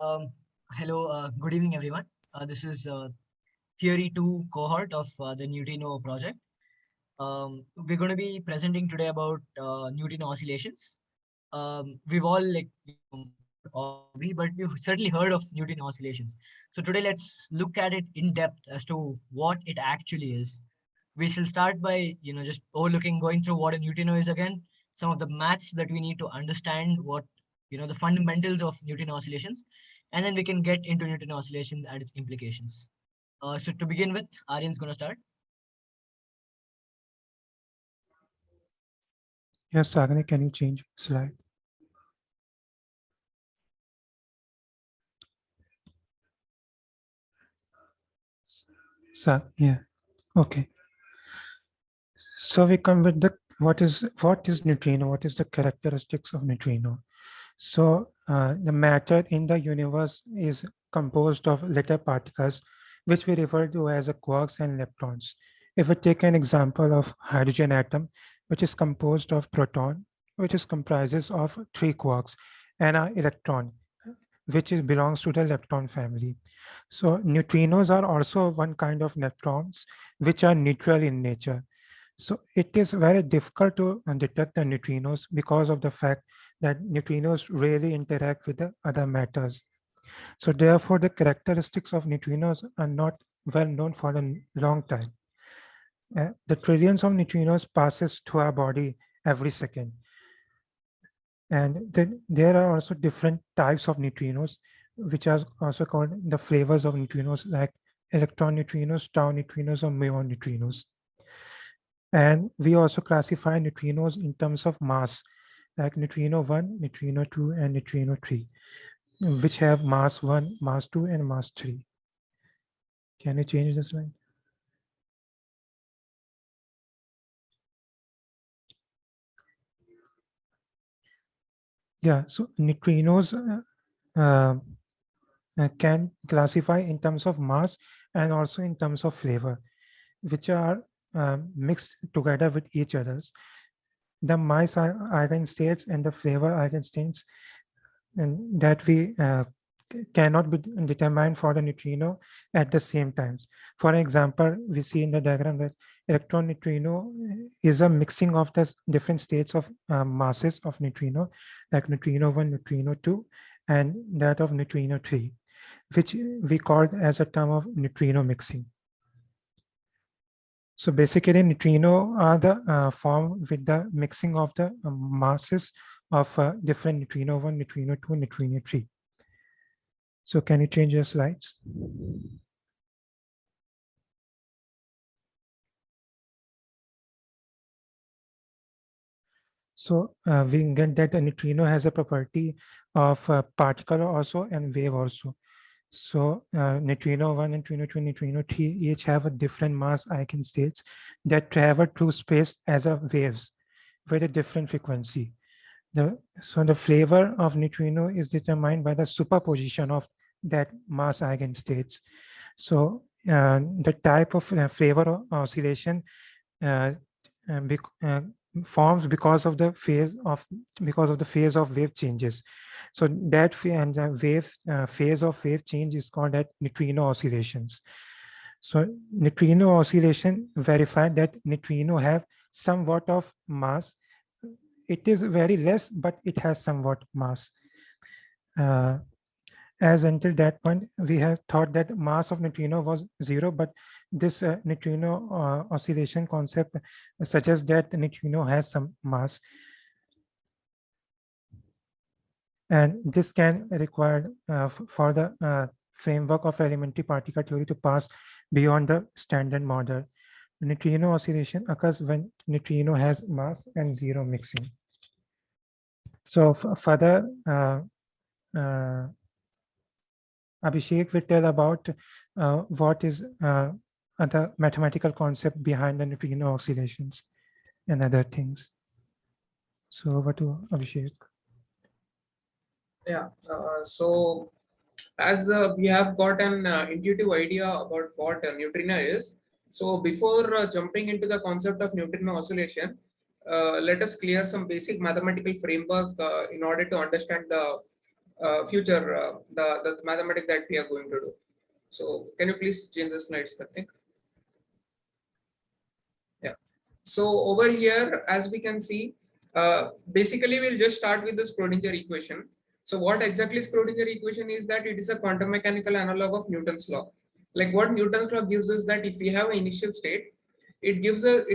Um, Hello, good evening, everyone. This is Theory 2 cohort of the Neutrino project. We're going to be presenting today about neutrino oscillations. We've all, not all maybe, but we've certainly heard of neutrino oscillations. So today, let's look at it in depth as to what it actually is. We shall start by, just going through what a neutrino is again, some of the maths that we need to understand what, the fundamentals of neutrino oscillations, and then we can get into neutrino oscillation and its implications. So to begin with, Aryan's going to start. Yes, Sagani, can you change slide? So, yeah, okay. So we come with the what is neutrino? What is the characteristics of neutrino? So the matter in the universe is composed of little particles, which we refer to as a quarks and leptons. If we take an example of hydrogen atom, which is composed of proton, which is comprises of three quarks, and an electron, which belongs to the lepton family. So neutrinos are also one kind of neutrons, which are neutral in nature. So it is very difficult to detect the neutrinos because of the fact that neutrinos rarely interact with the other matters. So therefore, the characteristics of neutrinos are not well known for a long time. The trillions of neutrinos passes through our body every second. And then there are also different types of neutrinos, which are also called the flavors of neutrinos, like electron neutrinos, tau neutrinos, or muon neutrinos. And we also classify neutrinos in terms of mass, like neutrino 1, neutrino 2, and neutrino 3, which have mass 1, mass 2, and mass 3. Can you change the slide? Yeah, so neutrinos can classify in terms of mass and also in terms of flavor, which are mixed together with each others. The mass eigenstates and the flavor eigenstates and that we cannot be determined for the neutrino at the same times. For example, we see in the diagram that electron neutrino is a mixing of the different states of masses of neutrino, like neutrino 1, neutrino 2, and that of neutrino 3, which we called as a term of neutrino mixing. So basically, neutrino are the form with the mixing of the masses of different neutrino 1, neutrino 2, neutrino 3. So can you change your slides? So we get that a neutrino has a property of particle also and wave also. So neutrino 1, neutrino 2, neutrino 3 each have a different mass eigenstates that travel through space as a waves with a different frequency. So the flavor of neutrino is determined by the superposition of that mass eigenstates. So the type of flavor oscillation uh, forms because of the phase of wave changes. So that and the phase of wave change is called that neutrino oscillations. So neutrino oscillation verified that neutrino have somewhat of mass. It is very less, but it has somewhat mass. Uh, as until that point, we have thought that mass of neutrino was zero, but this neutrino oscillation concept suggests that the neutrino has some mass. And this can require for the framework of elementary particle theory to pass beyond the standard model. Neutrino oscillation occurs when neutrino has mass and zero mixing. So further, Abhishek will tell about what is the mathematical concept behind the neutrino oscillations and other things. So over to Abhishek. Yeah, so as we have got an intuitive idea about what a neutrino is, so before jumping into the concept of neutrino oscillation, let us clear some basic mathematical framework in order to understand the the mathematics that we are going to do. So can you please change the slides, Karthik? Yeah. So over here, as we can see, basically we'll just start with the Schrodinger equation. So what exactly Schrodinger equation is that it is a quantum mechanical analog of Newton's law. Like what Newton's law gives us that if we have an initial state, it gives us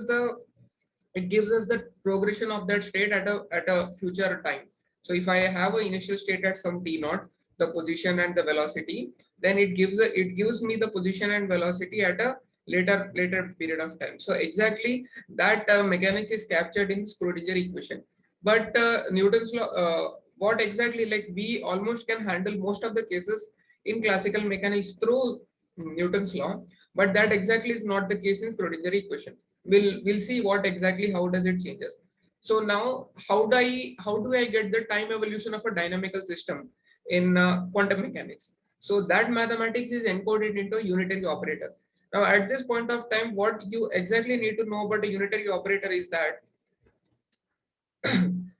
the progression of that state at a future time. So if I have an initial state at some t naught, the position and the velocity, then it gives me the position and velocity at a later period of time. So exactly that mechanics is captured in Schrodinger equation. But Newton's law, what exactly, like we almost can handle most of the cases in classical mechanics through Newton's law, but that exactly is not the case in Schrodinger equation. We'll see what exactly how does it changes. So now how do I get the time evolution of a dynamical system in quantum mechanics? So that mathematics is encoded into a unitary operator. Now at this point of time, what you exactly need to know about a unitary operator is that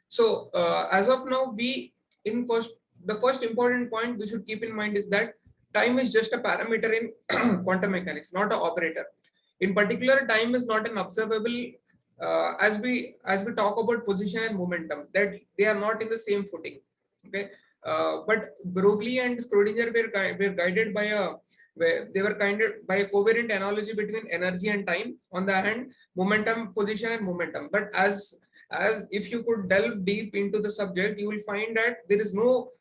so as of now, the first important point we should keep in mind is that time is just a parameter in quantum mechanics, not an operator. In particular, time is not an observable as we talk about position and momentum, that they are not in the same footing. Okay, but Broglie and Schrodinger were guided by a covariant analogy between energy and time on the hand, momentum, position and momentum. But as if you could delve deep into the subject, you will find that there is no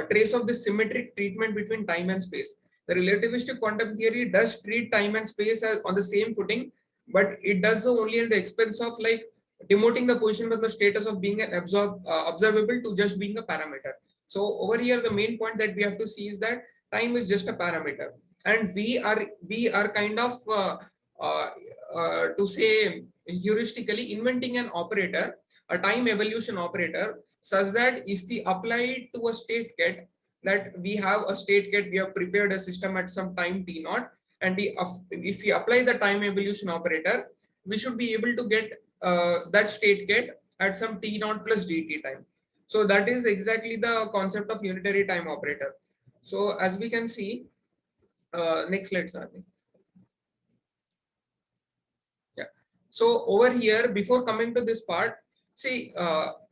trace of the symmetric treatment between time and space. The relativistic quantum theory does treat time and space as on the same footing, but it does so only at the expense of like demoting the position from the status of being an observable to just being a parameter. So over here, the main point that we have to see is that time is just a parameter, and we are kind of to say heuristically inventing an operator, a time evolution operator, such that if we apply it to a state get, that we have a state get, we have prepared a system at some time t naught, and if we apply the time evolution operator, we should be able to get that state get at some t naught plus dt time. So that is exactly the concept of unitary time operator. So as we can see, next slide, Sarni. Yeah. So over here, before coming to this part, see,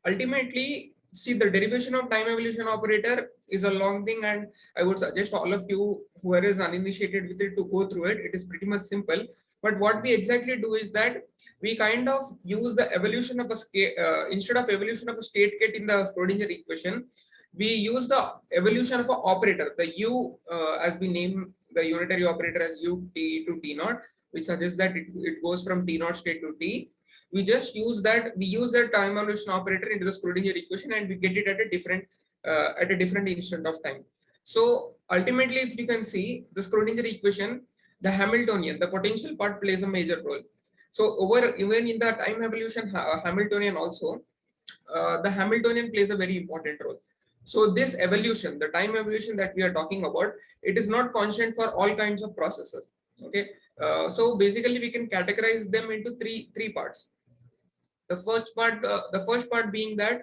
ultimately, see, the derivation of time evolution operator is a long thing, and I would suggest all of you whoever is uninitiated with it to go through it. It is pretty much simple. But what we exactly do is that we kind of use the evolution of a state instead of evolution of a state get in the Schrodinger equation, we use the evolution of an operator, the u as we name the unitary operator as u t to t naught, which suggests that it goes from t naught state to t. We just use that time evolution operator into the Schrodinger equation, and we get it at a different instant of time. So ultimately, if you can see the Schrodinger equation, the Hamiltonian, the potential part plays a major role. So even in the time evolution Hamiltonian also, the Hamiltonian plays a very important role. So this evolution, the time evolution that we are talking about, it is not constant for all kinds of processes. Okay, so basically we can categorize them into three parts. The first part being that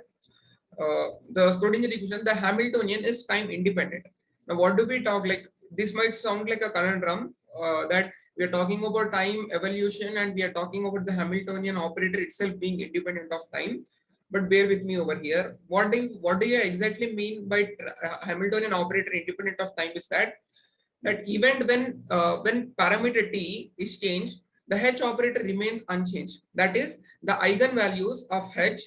the Schrodinger equation, the Hamiltonian is time independent. Now, what do we talk like? This might sound like a conundrum that we are talking about time evolution and we are talking about the Hamiltonian operator itself being independent of time. But bear with me over here. What do you exactly mean by Hamiltonian operator independent of time is that even when parameter t is changed, the h operator remains unchanged. That is, the eigenvalues of h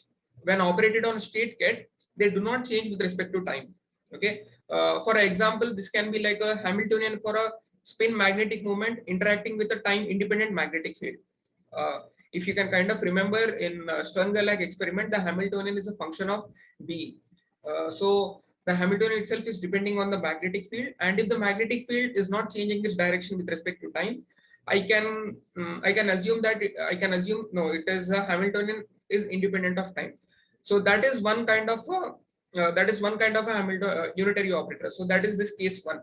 when operated on state get, they do not change with respect to time. Okay. For example, this can be like a Hamiltonian for a spin magnetic moment interacting with a time independent magnetic field. If you can kind of remember in Stern-Gerlach experiment, the Hamiltonian is a function of B. So the Hamiltonian itself is depending on the magnetic field, and if the magnetic field is not changing its direction with respect to time, I can assume no, it is a Hamiltonian is independent of time. So that is one kind of a Hamiltonian unitary operator. So that is this case one.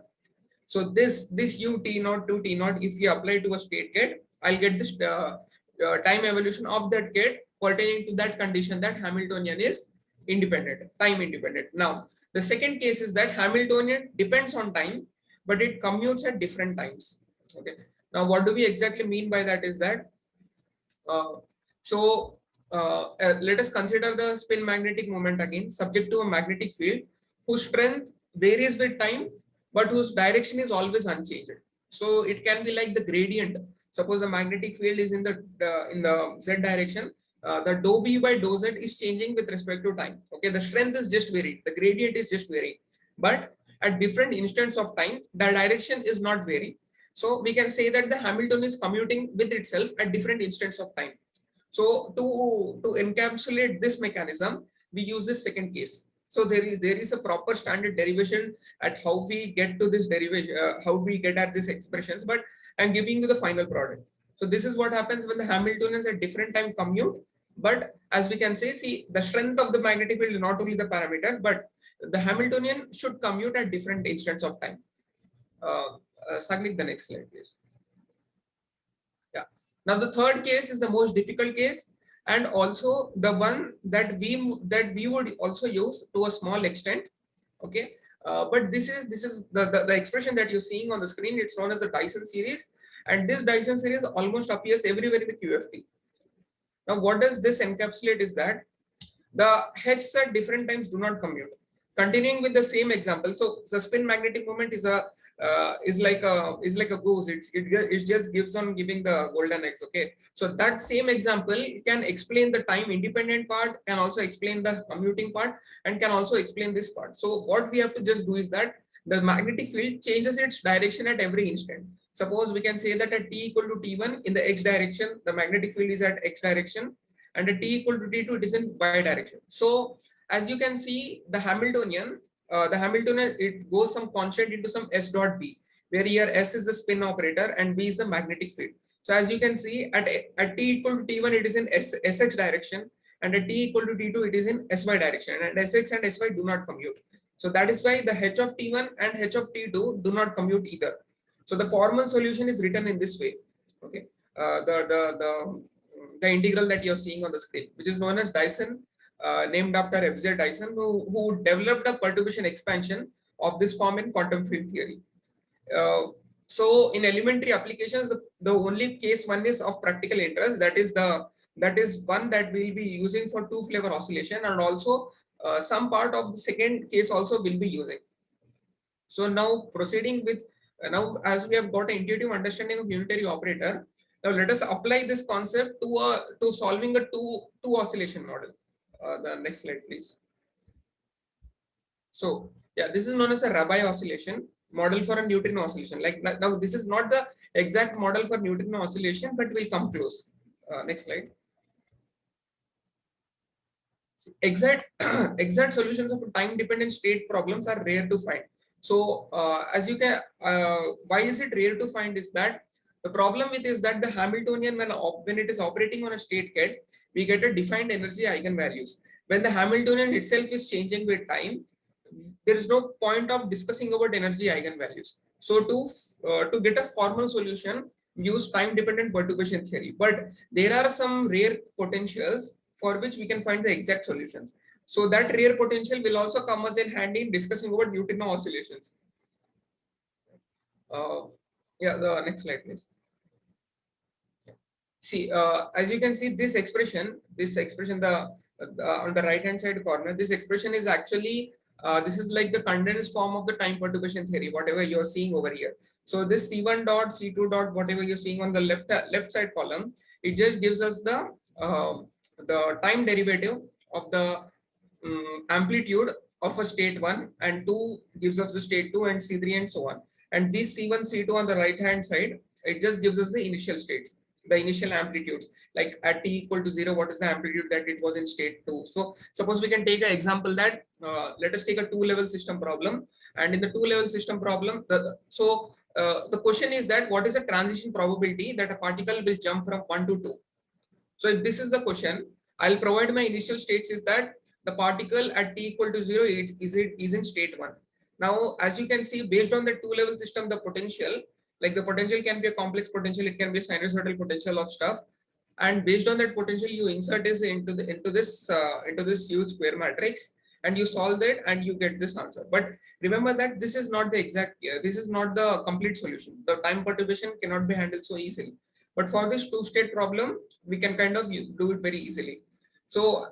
So this u t naught to t naught, if we apply to a state get, I'll get this time evolution of that get pertaining to that condition that Hamiltonian is independent, time independent. Now, The second case is that Hamiltonian depends on time, but it commutes at different times. Okay. Now, what do we exactly mean by that is that, let us consider the spin magnetic moment again, subject to a magnetic field whose strength varies with time, but whose direction is always unchanged. So it can be like the gradient. Suppose the magnetic field is in the z direction. The dou b by dou z is changing with respect to time. Okay, the strength is just varied, the gradient is just varying, but at different instants of time, the direction is not varying. So we can say that the Hamiltonian is commuting with itself at different instants of time. So to encapsulate this mechanism, we use this second case. So there is a proper standard derivation at how we get to this derivation, how we get at these expressions, but I'm giving you the final product. So this is what happens when the Hamiltonians at different time commute. But as we can say, see, the strength of the magnetic field is not only the parameter, but the Hamiltonian should commute at different instants of time. Sagnik, the next slide, please. Yeah. Now the third case is the most difficult case, and also the one that we would also use to a small extent. Okay. But this is the expression that you're seeing on the screen. It's known as the Dyson series, and this Dyson series almost appears everywhere in the QFT. Now, what does this encapsulate is that the H's at different times do not commute. Continuing with the same example, so the spin magnetic moment is like a goose. It just gives on giving the golden eggs. Okay, so that same example can explain the time independent part, can also explain the commuting part, and can also explain this part. So what we have to just do is that the magnetic field changes its direction at every instant. Suppose we can say that at t equal to t1 in the x direction, the magnetic field is at x direction, and at t equal to t2 it is in y direction. So as you can see, the Hamiltonian, it goes some constant into some s dot b, where here s is the spin operator and b is the magnetic field. So as you can see, at t equal to t1 it is in sx direction, and at t equal to t2 it is in sy direction, and sx and sy do not commute. So that is why the h of t1 and h of t2 do not commute either. So the formal solution is written in this way. Okay, the integral that you're seeing on the screen, which is known as Dyson, named after F.Z. Dyson, who developed a perturbation expansion of this form in quantum field theory. So in elementary applications, the only case one is of practical interest. That is one that we'll be using for two flavor oscillation, and also some part of the second case also will be using. So now proceeding with now, as we have got an intuitive understanding of unitary operator, now let us apply this concept to solving a two oscillation model. The next slide, please. So yeah, this is known as a Rabi oscillation model for a neutrino oscillation. Like now, this is not the exact model for neutrino oscillation, but we'll come close. Next slide. Exact solutions of time-dependent state problems are rare to find. So as you can, why is it rare to find is that the problem with is that the Hamiltonian, when it is operating on a state ket, we get a defined energy eigenvalues. When the Hamiltonian itself is changing with time, there is no point of discussing about energy eigenvalues. So to get a formal solution, use time-dependent perturbation theory. But there are some rare potentials for which we can find the exact solutions. So that rare potential will also come as in handy in discussing about neutrino oscillations. Yeah, the next slide, please. See, as you can see, this expression, on the right hand side corner, this expression is actually this is like the condensed form of the time perturbation theory, whatever you're seeing over here. So this C1 dot, C2 dot, whatever you're seeing on the left side column, it just gives us the time derivative of the amplitude of a state 1, and 2 gives us the state 2 and C3 and so on. And this C1, C2 on the right hand side, it just gives us the initial states, the initial amplitudes, like at t equal to 0, what is the amplitude that it was in state 2. So suppose we can take an example that let us take a two-level system problem, and in the two-level system problem, the question is that what is the transition probability that a particle will jump from 1 to 2. So if this is the question, I'll provide my initial states is that the particle at t equal to 0 is in state 1. Now, as you can see, based on the two-level system, the potential, like the potential can be a complex potential, it can be a sinusoidal potential of stuff, and based on that potential, you insert this into this huge square matrix, and you solve that and you get this answer. But remember that this is not the exact, this is not the complete solution. The time perturbation cannot be handled so easily. But for this two-state problem, we can kind of do it very easily. So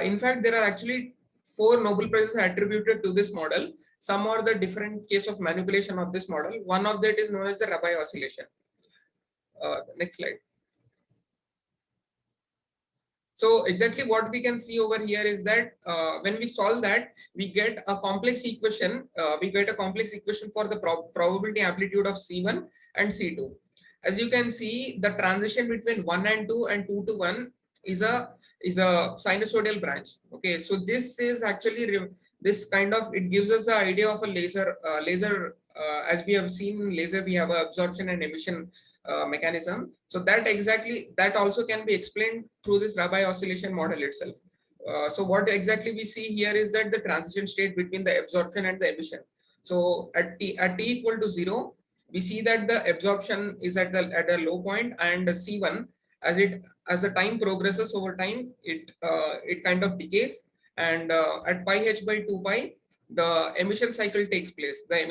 in fact, there are actually 4 Nobel Prizes attributed to this model. Some are the different case of manipulation of this model. One of that is known as the Rabi oscillation. Next slide. So exactly what we can see over here is that when we solve that, we get a complex equation. We get a complex equation for the probability amplitude of C1 and C2. As you can see, the transition between 1 and 2 and 2 to 1 is a sinusoidal branch. Okay, so this is actually this kind of, it gives us the idea of a laser. As we have seen in laser, we have an absorption and emission mechanism. So that also can be explained through this Rabi oscillation model itself. So what exactly we see here is that the transition state between the absorption and the emission. So at t equal to 0, we see that the absorption is at a low point, and the C1, as the time progresses over time, it kind of decays, and at pi h by 2 pi, the emission cycle takes place. The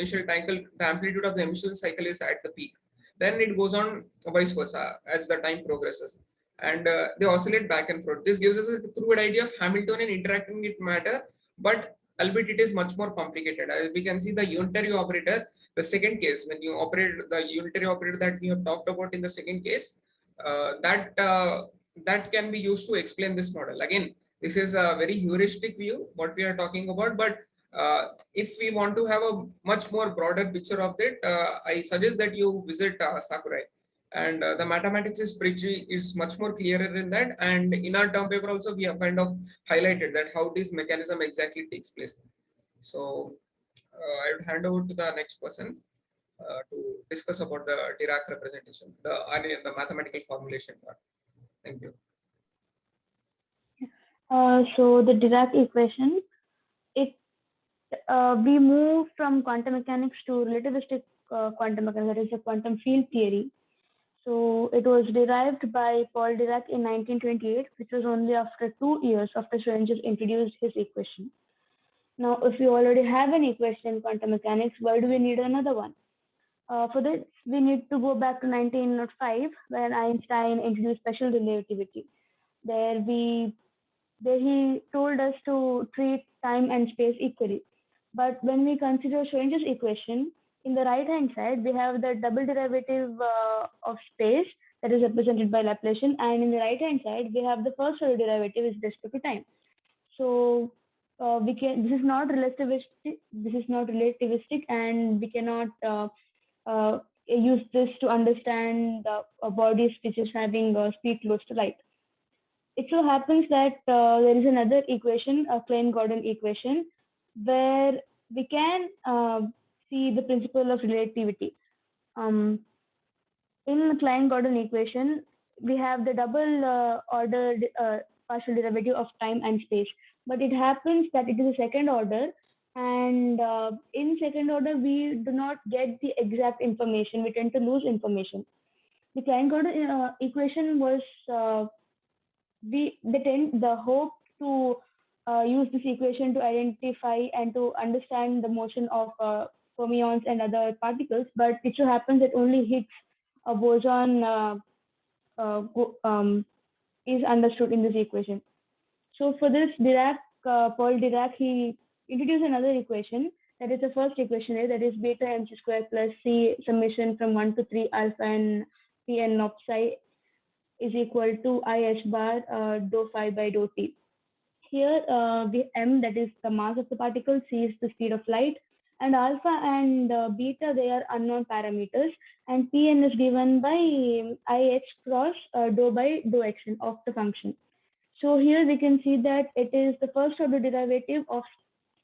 amplitude of the emission cycle is at the peak. Then it goes on vice versa as the time progresses, and they oscillate back and forth. This gives us a crude idea of Hamiltonian interacting with matter, but albeit it is much more complicated. As we can see, the unitary operator, the second case, when you operate the unitary operator that we have talked about in the second case, that can be used to explain this model. Again, this is a very heuristic view what we are talking about, but if we want to have a much more broader picture of it, I suggest that you visit Sakurai, and the mathematics is much more clearer in that. And in our term paper also, we have kind of highlighted that how this mechanism exactly takes place. So I would hand over to the next person to discuss about the Dirac representation, the mathematical formulation part. Thank you. So the Dirac equation, we move from quantum mechanics to relativistic quantum mechanics, that is the quantum field theory. So it was derived by Paul Dirac in 1928, which was only after 2 years after Schrödinger introduced his equation. Now, if we already have an equation in quantum mechanics, why do we need another one? For this, we need to go back to 1905, when Einstein introduced special relativity. There he told us to treat time and space equally. But when we consider Schrödinger's equation, in the right-hand side, we have the double derivative of space that is represented by Laplacian, and in the right-hand side, we have the first order derivative with respect to time. So this is not relativistic. This is not relativistic, and we cannot use this to understand bodies which is having speed close to light. It so happens that there is another equation, a Klein-Gordon equation, where we can see the principle of relativity. In the Klein-Gordon equation, we have the double ordered partial derivative of time and space, but it happens that it is a second order, and in second order, we do not get the exact information. We tend to lose information. The Klein-Gordon equation was the hope to use this equation to identify and to understand the motion of fermions and other particles, but it so happens that only Higgs boson is understood in this equation. So for this, Paul Dirac, he introduced another equation, that is the first equation, that is beta mc square plus c summation from 1 to 3 alpha and pn of psi is equal to IS bar dou phi by dou t. Here, the m, that is the mass of the particle, c is the speed of light, and alpha and beta, they are unknown parameters, and pn is given by ih cross dou by dou xn of the function. So here we can see that it is the first order derivative of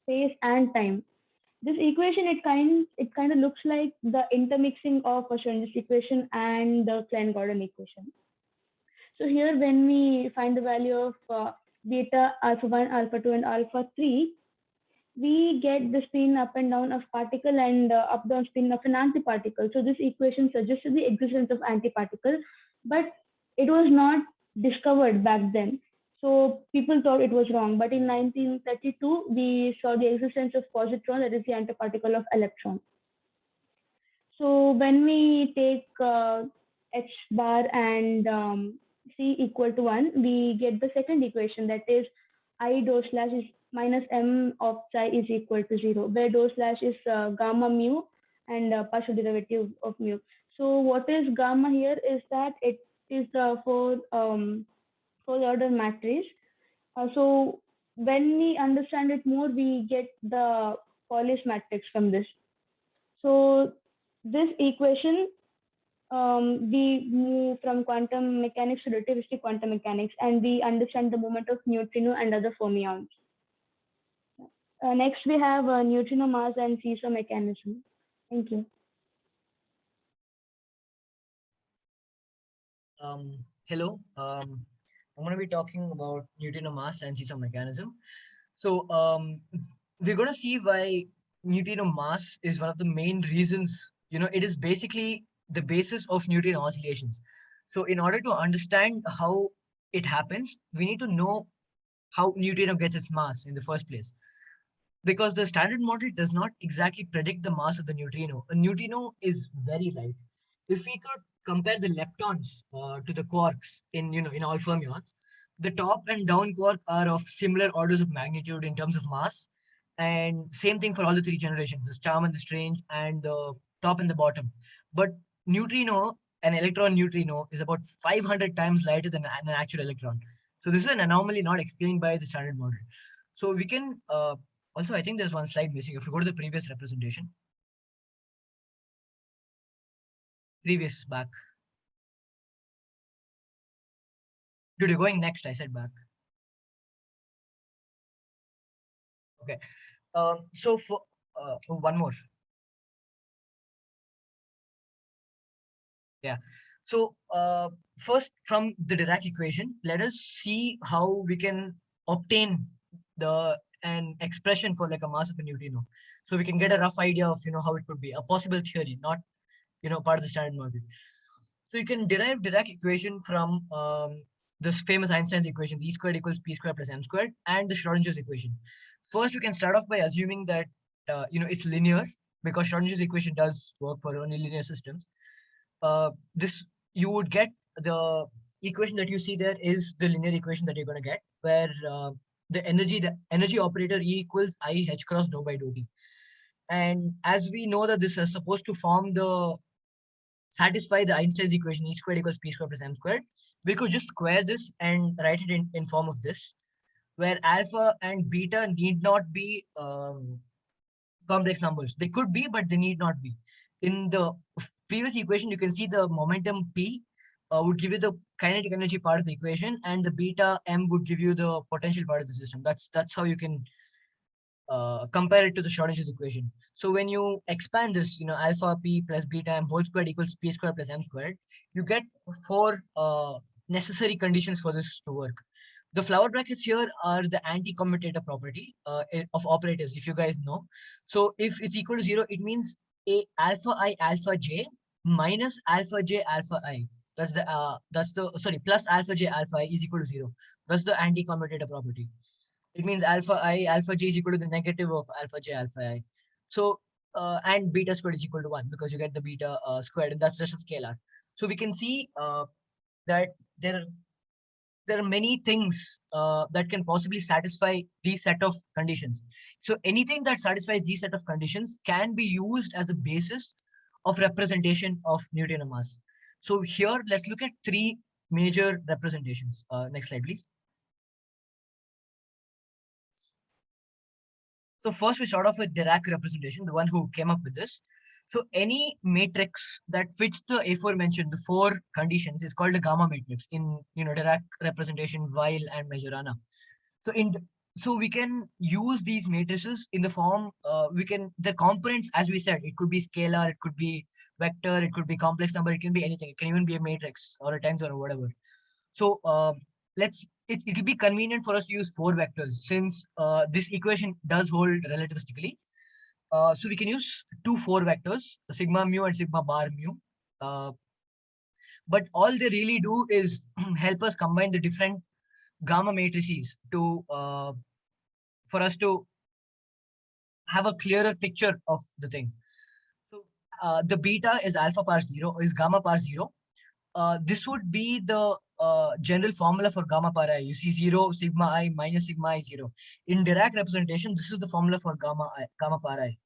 space and time. This equation, it kind of looks like the intermixing of a Schrödinger's equation and the Klein-Gordon equation. So here, when we find the value of beta, alpha 1, alpha 2, and alpha 3, we get the spin up and down of particle and up-down spin of an antiparticle. So this equation suggested the existence of antiparticle, but it was not discovered back then. So people thought it was wrong. But in 1932, we saw the existence of positron, that is the antiparticle of electron. So when we take h bar and c equal to 1, we get the second equation, that is I dou slash is minus m of psi is equal to 0, where dou slash is gamma mu and partial derivative of mu. So what is gamma here is that it is the fourth order matrix. So when we understand it more, we get the Pauli's matrix from this. So this equation, we move from quantum mechanics to relativistic quantum mechanics, and we understand the movement of neutrino and other fermions. Next, we have neutrino mass and seesaw mechanism. Thank you. Hello. I'm going to be talking about neutrino mass and seesaw mechanism. So we're going to see why neutrino mass is one of the main reasons. It is basically the basis of neutrino oscillations. So in order to understand how it happens, we need to know how neutrino gets its mass in the first place. Because the standard model does not exactly predict the mass of the neutrino. A neutrino is very light. If we could compare the leptons to the quarks in all fermions, the top and down quark are of similar orders of magnitude in terms of mass, and same thing for all the three generations: the charm and the strange, and the top and the bottom. But neutrino, an electron neutrino, is about 500 times lighter than an actual electron. So this is an anomaly not explained by the standard model. So we can also, I think there's one slide missing. If you go to the previous representation, previous back. Dude, you're going next. I said back. Okay. So for one more. Yeah. So first, from the Dirac equation, let us see how we can obtain an expression for like a mass of a neutrino. So we can get a rough idea of how it could be a possible theory, not part of the standard model. So you can derive Dirac equation from this famous Einstein's equation, E squared equals P squared plus M squared, and the Schrodinger's equation. First, we can start off by assuming that it's linear, because Schrodinger's equation does work for only linear systems. This you would get the equation that you see there is the linear equation that you're going to get, where the energy operator E equals I h cross dou by dou t. And as we know that this is supposed to satisfy the Einstein's equation, E squared equals P squared plus M squared, we could just square this and write it in form of this, where alpha and beta need not be complex numbers. They could be, but they need not be. In the previous equation, you can see the momentum P would give you the kinetic energy part of the equation, and the beta M would give you the potential part of the system. That's how you can compare it to the Schrodinger's equation. So when you expand this, alpha P plus beta M whole squared equals P squared plus M squared, you get four necessary conditions for this to work. The flower brackets here are the anti-commutator property of operators, if you guys know. So if it's equal to 0, it means alpha I alpha j minus alpha j alpha I. That's the plus alpha j alpha I is equal to 0. That's the anti-commutator property. It means alpha I alpha j is equal to the negative of alpha j alpha I. So and beta squared is equal to 1, because you get the beta squared, and that's just a scalar. So we can see that there are many things that can possibly satisfy these set of conditions. So anything that satisfies these set of conditions can be used as a basis of representation of neutrino mass. So here, let's look at three major representations. Next slide, please. So first, we start off with Dirac representation, the one who came up with this. So any matrix that fits the aforementioned, the four conditions, is called a gamma matrix in Dirac representation, Weil and Majorana. So we can use these matrices in the form the components, as we said, it could be scalar, it could be vector, it could be complex number, it can be anything. It can even be a matrix or a tensor or whatever. So it'll be convenient for us to use four vectors, since this equation does hold relativistically. So we can use 2 4 vectors, sigma mu and sigma bar mu. But all they really do is help us combine the different gamma matrices to for us to have a clearer picture of the thing. So the beta is alpha par 0, is gamma par 0. This would be the general formula for gamma par I. You see 0, sigma I minus sigma I 0. In Dirac representation, this is the formula for gamma par I.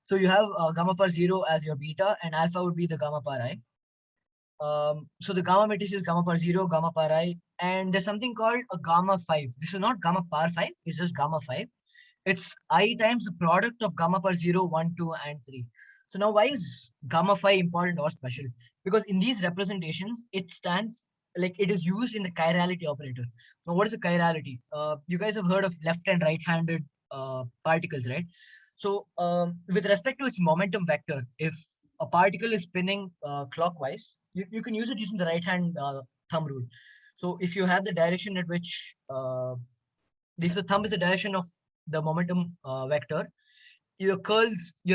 So you have gamma par 0 as your beta, and alpha would be the gamma par I. So the gamma matrix is gamma par 0, gamma par I, and there's something called a gamma 5. This is not gamma par 5, it's just gamma 5. It's I times the product of gamma par 0, 1, 2, and 3. So now why is gamma 5 important or special? Because in these representations, it stands like it is used in the chirality operator. Now what is a chirality? You guys have heard of left and right-handed particles, right? So with respect to its momentum vector, if a particle is spinning clockwise, you can use it using the right-hand thumb rule. So if you have the direction at which, if the thumb is the direction of the momentum vector, your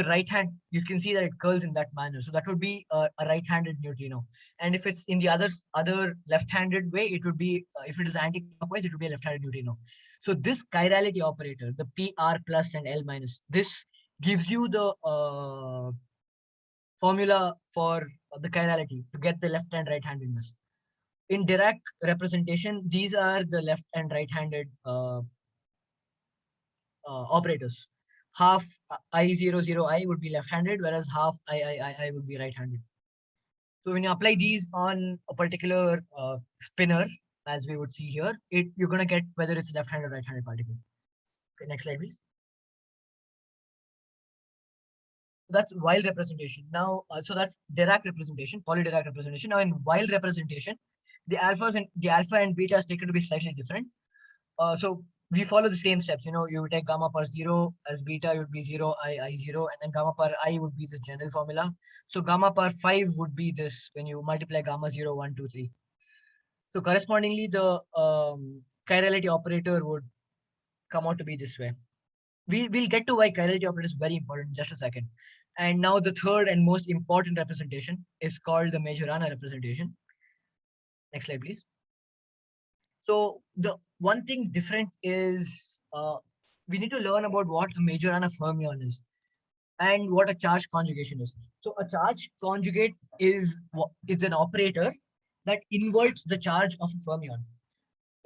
right hand, you can see that it curls in that manner. So that would be a right-handed neutrino. And if it's in the other left-handed way, it would be, if it is anti-clockwise, it would be a left-handed neutrino. So this chirality operator, the PR plus and L minus, this gives you the formula for the chirality to get the left and right-handedness. In Dirac representation, these are the left and right-handed operators. Half I00I would be left-handed, whereas half I would be right-handed. So when you apply these on a particular spinner, as we would see here, you're going to get whether it's left-handed or right-handed particle. Okay, next slide, please. That's Weyl representation. Now, so that's Dirac representation, poly-Dirac representation. Now in Weyl representation, the alpha and beta is taken to be slightly different. So we follow the same steps. You would take gamma par 0 as beta, it would be 0, I 0, and then gamma par I would be this general formula. So gamma par 5 would be this when you multiply gamma 0, 1, 2, 3. So correspondingly, the chirality operator would come out to be this way. We'll get to why chirality operator is very important in just a second. And now the third and most important representation is called the Majorana representation. Next slide, please. So the one thing different is we need to learn about what a Majorana fermion is and what a charge conjugation is. So a charge conjugate is an operator that inverts the charge of a fermion.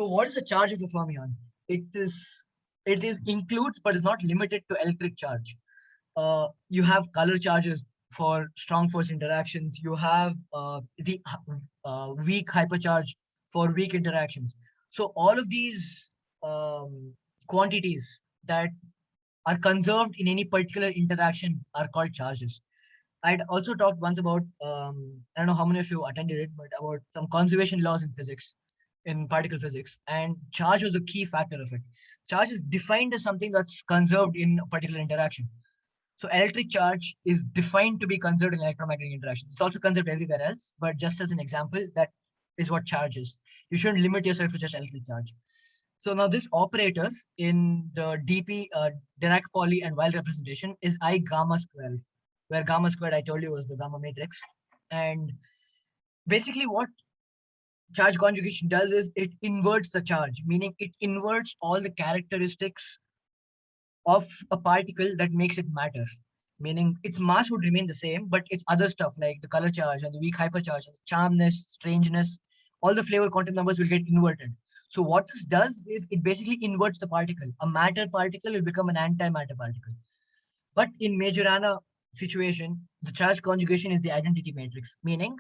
So what is the charge of a fermion? It is includes but is not limited to electric charge. You have color charges for strong force interactions. You have the weak hypercharge for weak interactions. So all of these quantities that are conserved in any particular interaction are called charges. I'd also talked once about, I don't know how many of you attended it, but about some conservation laws in physics, in particle physics, and charge was a key factor of it. Charge is defined as something that's conserved in a particular interaction. So electric charge is defined to be conserved in electromagnetic interactions. It's also conserved everywhere else, but just as an example, that is what charge is. You shouldn't limit yourself to just electric charge. So now this operator in the DP, Dirac Pauli and Weyl representation is I gamma squared, where gamma squared I told you was the gamma matrix. And basically what charge conjugation does is it inverts the charge, meaning it inverts all the characteristics of a particle that makes it matter, meaning its mass would remain the same, but its other stuff like the color charge and the weak hypercharge and the charmness, strangeness, all the flavor quantum numbers will get inverted. So what this does is it basically inverts the particle. A matter particle will become an antimatter particle. But in Majorana situation, the charge conjugation is the identity matrix, meaning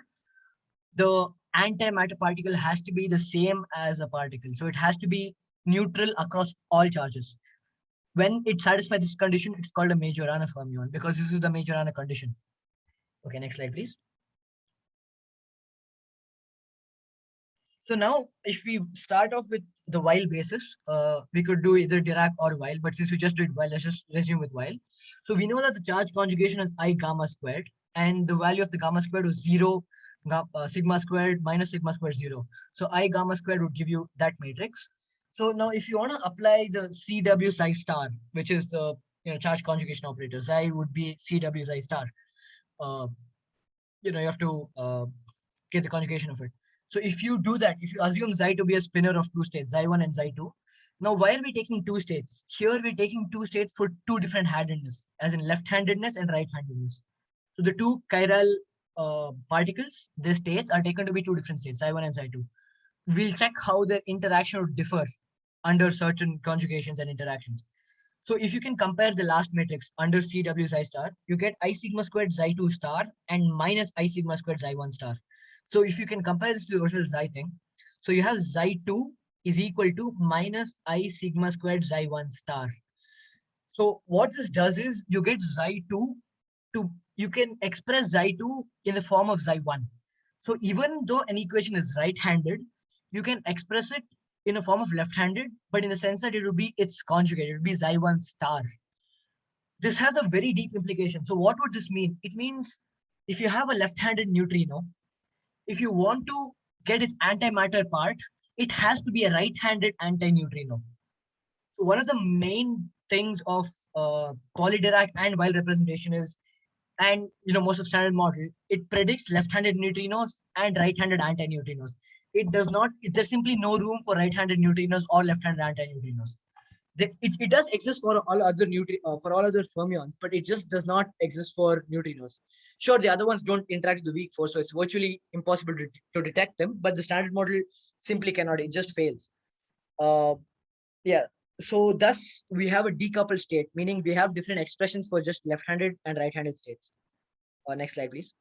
the antimatter particle has to be the same as a particle. So it has to be neutral across all charges. When it satisfies this condition, it's called a Majorana fermion because this is the Majorana condition. Okay, next slide, please. So now if we start off with the Weyl basis, we could do either Dirac or Weyl, but since we just did Weyl, let's just resume with Weyl. So we know that the charge conjugation is I gamma squared, and the value of the gamma squared was 0, sigma squared minus sigma squared 0. So I gamma squared would give you that matrix. So now if you want to apply the CW psi star, which is the charge conjugation operator, psi would be CW psi star. You have to get the conjugation of it. So if you do that, if you assume Xi to be a spinner of two states, Xi1 and Xi2, now why are we taking two states? Here we're taking two states for two different handedness, as in left-handedness and right-handedness. So the two chiral particles, their states are taken to be two different states, Xi1 and Xi2. We'll check how their interaction would differ under certain conjugations and interactions. So if you can compare the last matrix under CW Xi star, you get I sigma squared Xi2 star and minus I sigma squared Xi1 star. So if you can compare this to the original Xi thing, so you have Xi2 is equal to minus I sigma squared Xi1 star. So what this does is you get Xi2 to, you can express Xi2 in the form of Xi1. So even though an equation is right-handed, you can express it in a form of left-handed, but in the sense that it will be its conjugate, it will be Xi1 star. This has a very deep implication. So what would this mean? It means if you have a left-handed neutrino, if you want to get its antimatter part, it has to be a right-handed anti-neutrino. So one of the main things of Pauli-Dirac and Weil representation is, and most of standard model, it predicts left-handed neutrinos and right-handed antineutrinos. It does not, there's simply no room for right-handed neutrinos or left-handed antineutrinos. It does exist for all other for all other fermions, but it just does not exist for neutrinos. Sure, the other ones don't interact with the weak force, so it's virtually impossible to detect them, but the standard model simply cannot, it just fails. Yeah, so thus we have a decoupled state, meaning we have different expressions for just left-handed and right-handed states. Next slide, please.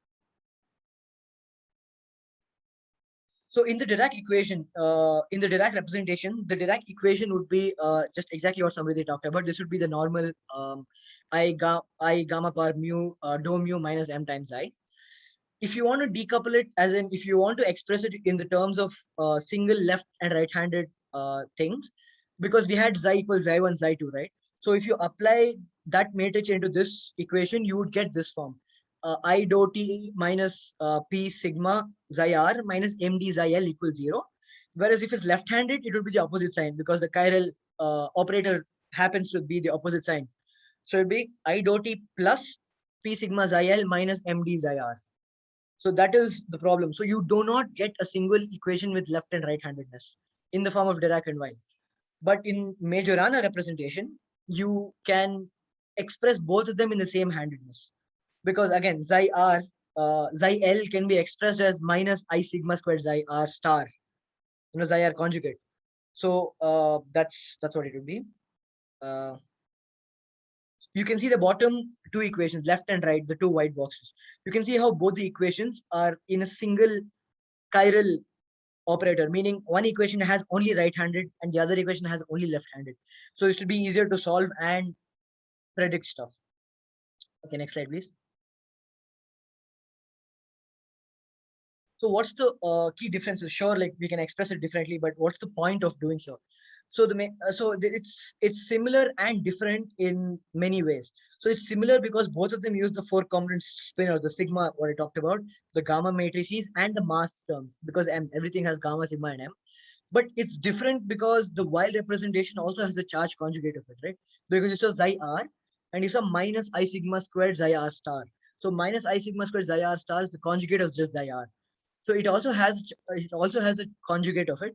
So in the Dirac equation, in the Dirac representation, the Dirac equation would be just exactly what somebody talked about. This would be the normal I gamma power mu dou mu minus m times I. If you want to decouple it, as in if you want to express it in the terms of single left and right-handed things, because we had Xi equals Xi1, Xi2, right? So if you apply that matrix into this equation, you would get this form. I dou t minus p sigma Xi r minus md Xi l equals 0. Whereas if it's left-handed, it would be the opposite sign because the chiral operator happens to be the opposite sign. So it'd be I dou t plus p sigma Xi l minus md Xi r. So that is the problem. So you do not get a single equation with left and right-handedness in the form of Dirac and Weil. But in Majorana representation, you can express both of them in the same handedness. Because again, Xi r, Xi l can be expressed as minus I sigma squared Xi r star, Xi r conjugate. So that's what it would be. You can see the bottom two equations, left and right, the two white boxes. You can see how both the equations are in a single chiral operator, meaning one equation has only right-handed and the other equation has only left-handed. So it should be easier to solve and predict stuff. Okay, next slide, please. So what's the key differences? Sure, like we can express it differently, but what's the point of doing so? So it's similar and different in many ways. So it's similar because both of them use the four component spin, or the sigma, what I talked about, the gamma matrices and the mass terms, because everything has gamma, sigma, and m. But it's different because the Weil representation also has the charge conjugate of it, right? Because you saw Xi r and you saw minus I sigma squared Xi r star. So minus I sigma squared Xi r star is the conjugate of just Xi r. So it also has a conjugate of it.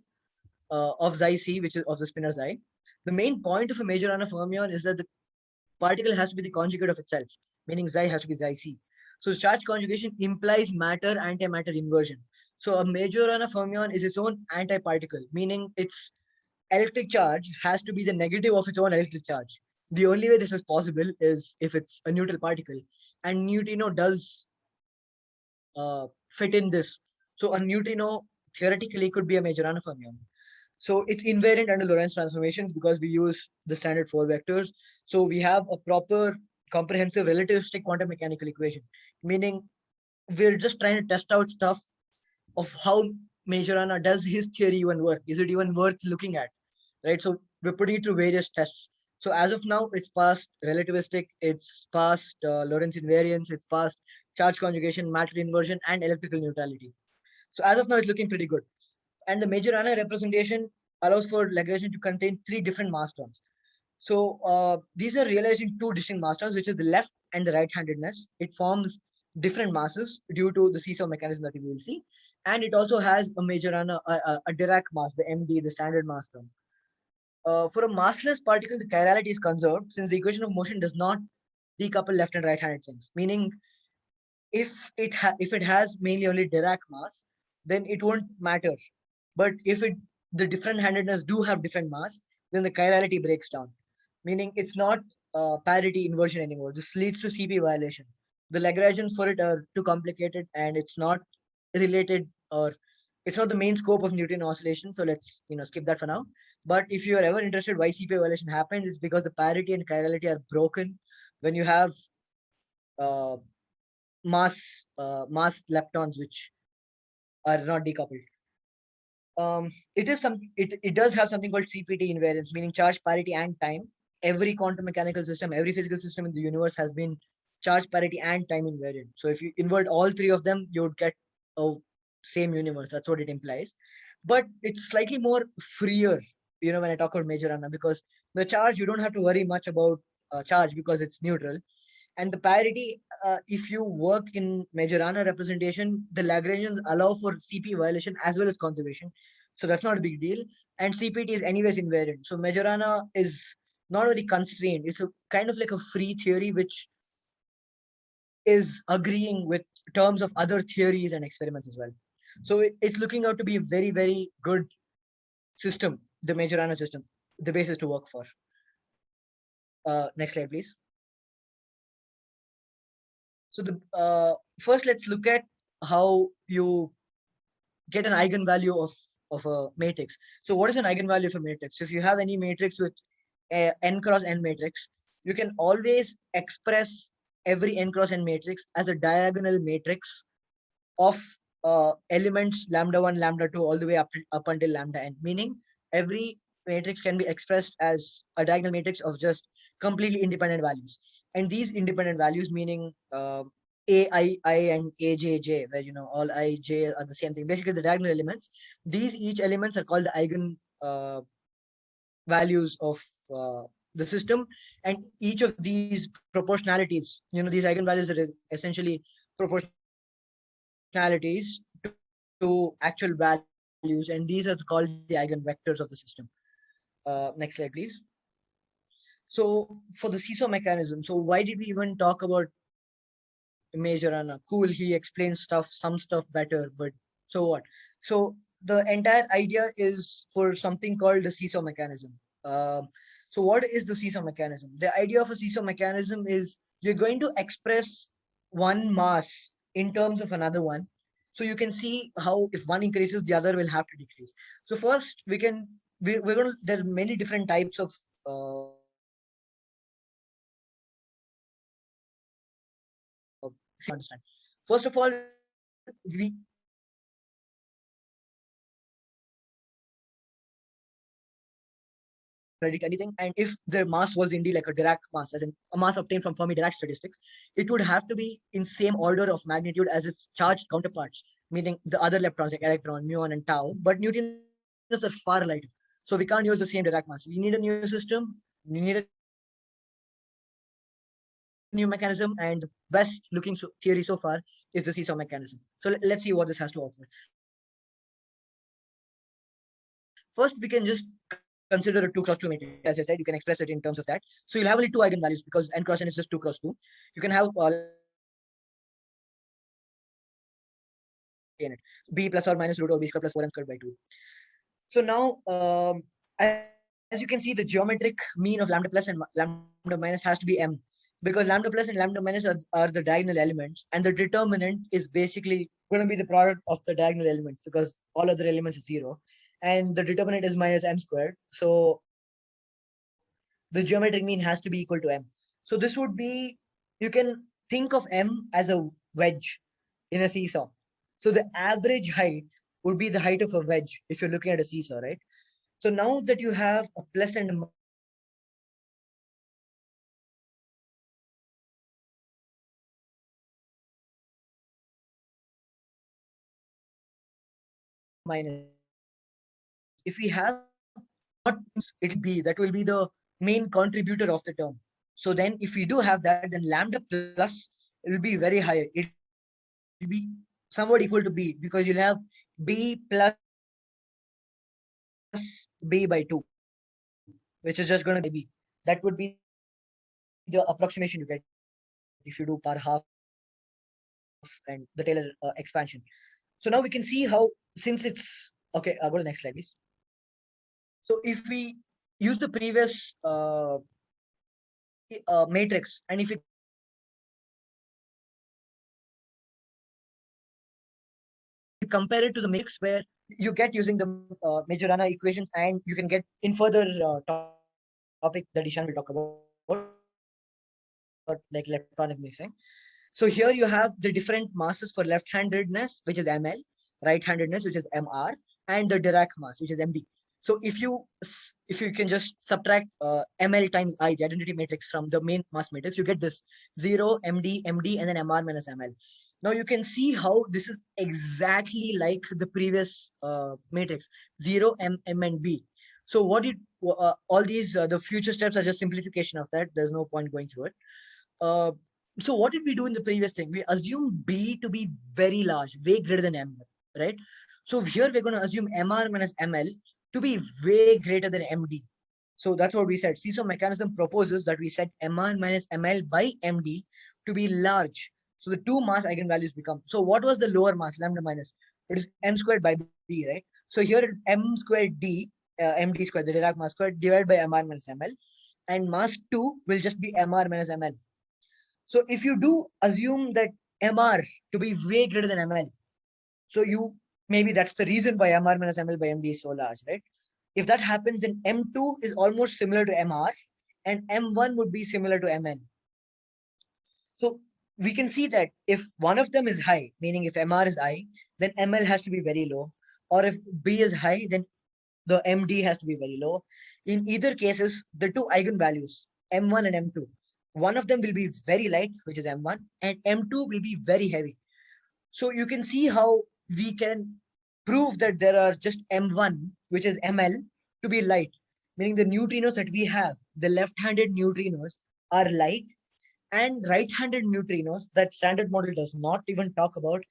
Of Xi c, which is of the spinor Xi. The main point of a Majorana fermion is that the particle has to be the conjugate of itself, meaning Xi has to be Xi c. So charge conjugation implies matter-antimatter inversion. So a Majorana fermion is its own antiparticle, meaning its electric charge has to be the negative of its own electric charge. The only way this is possible is if it's a neutral particle, and neutrino does fit in this. So a neutrino theoretically could be a Majorana fermion. So it's invariant under Lorentz transformations because we use the standard four vectors. So we have a proper comprehensive relativistic quantum mechanical equation, meaning we're just trying to test out stuff of how Majorana does his theory even work. Is it even worth looking at, right? So we're putting it through various tests. So as of now, it's past relativistic, it's past Lorentz invariance, it's past charge conjugation, matter inversion, and electrical neutrality. So as of now, it's looking pretty good. And the Majorana representation allows for Lagrangian to contain three different mass terms. So these are realized in two distinct mass terms, which is the left and the right-handedness. It forms different masses due to the seesaw mechanism that we will see. and it also has a Majorana, a Dirac mass, the MD, the standard mass term. For a massless particle, the chirality is conserved since the equation of motion does not decouple left and right-handed things. Meaning, if it has mainly only Dirac mass, then it won't matter. But if the different handedness do have different mass, then the chirality breaks down. Meaning it's not parity inversion anymore. This leads to CP violation. The Lagrangians for it are too complicated and it's not related, or it's not the main scope of Newton oscillation. So let's skip that for now. But if you are ever interested why CP violation happens, it's because the parity and chirality are broken when you have uh, mass leptons which are not decoupled. It does have something called CPT invariance, meaning charge parity and time. Every quantum mechanical system, every physical system in the universe has been charge parity and time invariant. So if you invert all three of them, you would get a same universe. That's what it implies. But it's slightly more freer, when I talk about Majorana, because the charge, you don't have to worry much about charge because it's neutral. And the parity, if you work in Majorana representation, the Lagrangians allow for CP violation as well as conservation. So that's not a big deal. And CPT is anyways invariant. So Majorana is not very constrained. It's a kind of like a free theory, which is agreeing with terms of other theories and experiments as well. So it's looking out to be a very, very good system, the Majorana system, the basis to work for. Next slide, please. So first, let's look at how you get an eigenvalue of a matrix. So what is an eigenvalue of a matrix? So if you have any matrix with a n cross n matrix, you can always express every n cross n matrix as a diagonal matrix of elements lambda1, lambda2, all the way up until lambda n, meaning every matrix can be expressed as a diagonal matrix of just completely independent values. And these independent values, meaning ai and ajj, where all I, j are the same thing, basically the diagonal elements. These each elements are called the eigen values of the system, and each of these proportionalities, these eigenvalues are essentially proportionalities to actual values, and these are called the eigenvectors of the system. Next slide, please. So for the seesaw mechanism, so why did we even talk about Majorana? Cool, he explains some stuff better, but so what? So the entire idea is for something called the seesaw mechanism. So what is the seesaw mechanism? The idea of a seesaw mechanism is you're going to express one mass in terms of another one. So you can see how if one increases, the other will have to decrease. So first we're going to, there are many different types of understand. First of all, we predict anything, and if the mass was indeed like a Dirac mass, as in a mass obtained from Fermi-Dirac statistics, it would have to be in same order of magnitude as its charged counterparts, meaning the other leptons like electron, muon, and tau. But neutrinos are far lighter, so we can't use the same Dirac mass. We need a new system. We need a new mechanism, and the best looking theory so far is the seesaw mechanism. So let's see what this has to offer. First, we can just consider a 2 cross 2 matrix. As I said, you can express it in terms of that. So you'll have only two eigenvalues because n cross n is just 2 cross 2. You can have b plus or minus root over b squared plus 4m squared by 2. So now, as you can see, the geometric mean of lambda plus and lambda minus has to be m, because lambda plus and lambda minus are the diagonal elements, and the determinant is basically going to be the product of the diagonal elements because all other elements are 0. And the determinant is minus m squared. So the geometric mean has to be equal to m. So this would be, you can think of m as a wedge in a seesaw. So the average height would be the height of a wedge if you're looking at a seesaw, right? So now that you have a plus and minus, if we have not, it will be, that will be the main contributor of the term. So then if we do have that, then lambda plus will be very high. It will be somewhat equal to B, because you'll have B plus B by 2, which is just going to be B. That would be the approximation you get if you do par half and the Taylor expansion. So now we can see how, since it's okay, go to the next slide, please. So if we use the previous matrix, and if we compare it to the matrix where you get using the Majorana equations, and you can get in further topic that Ishan will talk about, like electronic mixing. So here you have the different masses for left-handedness, which is ML, right-handedness, which is MR, and the Dirac mass, which is MD. So if you can just subtract ML times I, the identity matrix, from the main mass matrix, you get this 0, MD, MD, and then MR minus ML. Now you can see how this is exactly like the previous matrix, 0, M, and B. So what all these, the future steps are just simplification of that. There's no point going through it. So what did we do in the previous thing? We assume B to be very large, way greater than M, right? So here we're going to assume MR minus ML to be way greater than MD. So that's what we said. Seesaw mechanism proposes that we set MR minus ML by MD to be large. So the two mass eigenvalues become. So what was the lower mass, lambda minus? It is M squared by B, right? So here it is M squared D, MD squared, the Dirac mass squared, divided by MR minus ML. And mass 2 will just be MR minus ML. So if you do assume that MR to be way greater than ML, so maybe that's the reason why MR minus ML by MD is so large, right? If that happens, then M2 is almost similar to MR, and M1 would be similar to MN. So we can see that if one of them is high, meaning if MR is high, then ML has to be very low. Or if B is high, then the MD has to be very low. In either cases, the two eigenvalues, M1 and M2, one of them will be very light, which is M1, and M2 will be very heavy. So you can see how we can prove that there are just M1, which is ML, to be light, meaning the neutrinos that we have, the left-handed neutrinos, are light, and right-handed neutrinos that standard model does not even talk about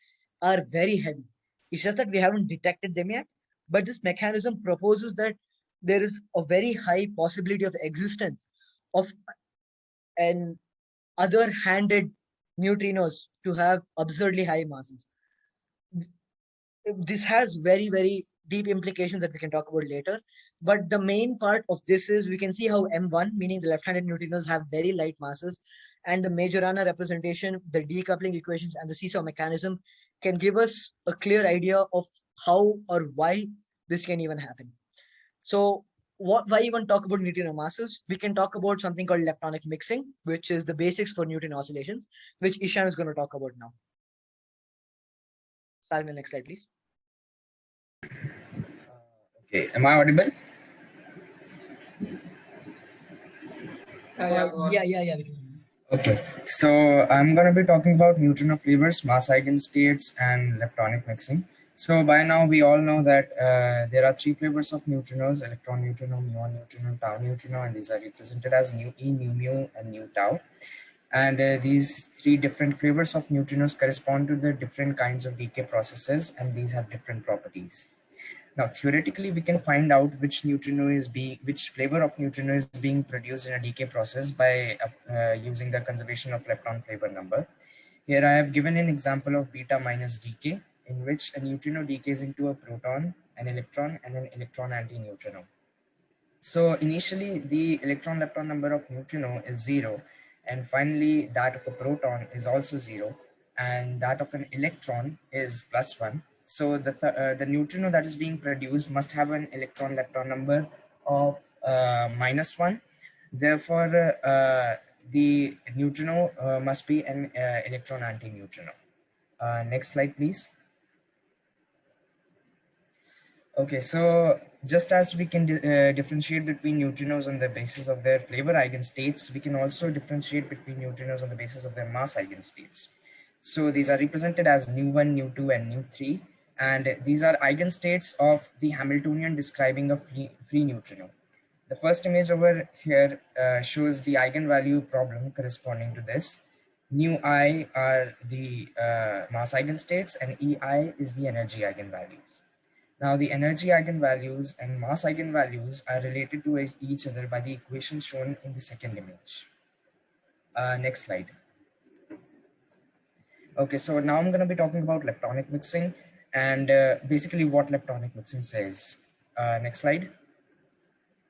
are very heavy. It's just that we haven't detected them yet, but this mechanism proposes that there is a very high possibility of existence of an other-handed neutrinos to have absurdly high masses. This has very, very deep implications that we can talk about later. But the main part of this is we can see how M1, meaning the left-handed neutrinos, have very light masses, and the Majorana representation, the decoupling equations, and the seesaw mechanism can give us a clear idea of how or why this can even happen. So why even talk about neutrino masses? We can talk about something called leptonic mixing, which is the basics for neutrino oscillations, which Ishan is going to talk about now. Salman, next slide, please. Okay, am I audible? Yeah. Okay, so I'm going to be talking about neutrino flavors, mass eigenstates, and leptonic mixing. So by now we all know that there are three flavors of neutrinos: electron neutrino, muon neutrino, tau neutrino, and these are represented as nu e, nu mu, and nu tau. And these three different flavors of neutrinos correspond to the different kinds of decay processes, and these have different properties. Now, theoretically, we can find out which flavor of neutrino is being produced in a decay process by using the conservation of lepton flavor number. Here I have given an example of beta minus decay, in which a neutrino decays into a proton, an electron, and an electron antineutrino. So initially, the electron lepton number of neutrino is 0, and finally that of a proton is also 0, and that of an electron is +1. So the neutrino that is being produced must have an electron lepton number of -1. Therefore, the neutrino must be an electron antineutrino. Next slide, please. Okay, so just as we can differentiate between neutrinos on the basis of their flavor eigenstates, we can also differentiate between neutrinos on the basis of their mass eigenstates. So these are represented as nu1, nu2, and nu3, and these are eigenstates of the Hamiltonian describing a free neutrino. The first image over here shows the eigenvalue problem corresponding to this. nu I are the mass eigenstates, and EI is the energy eigenvalues. Now, the energy eigenvalues and mass eigenvalues are related to each other by the equation shown in the second image. Next slide. Okay, so now I'm going to be talking about leptonic mixing and basically what leptonic mixing says. Next slide.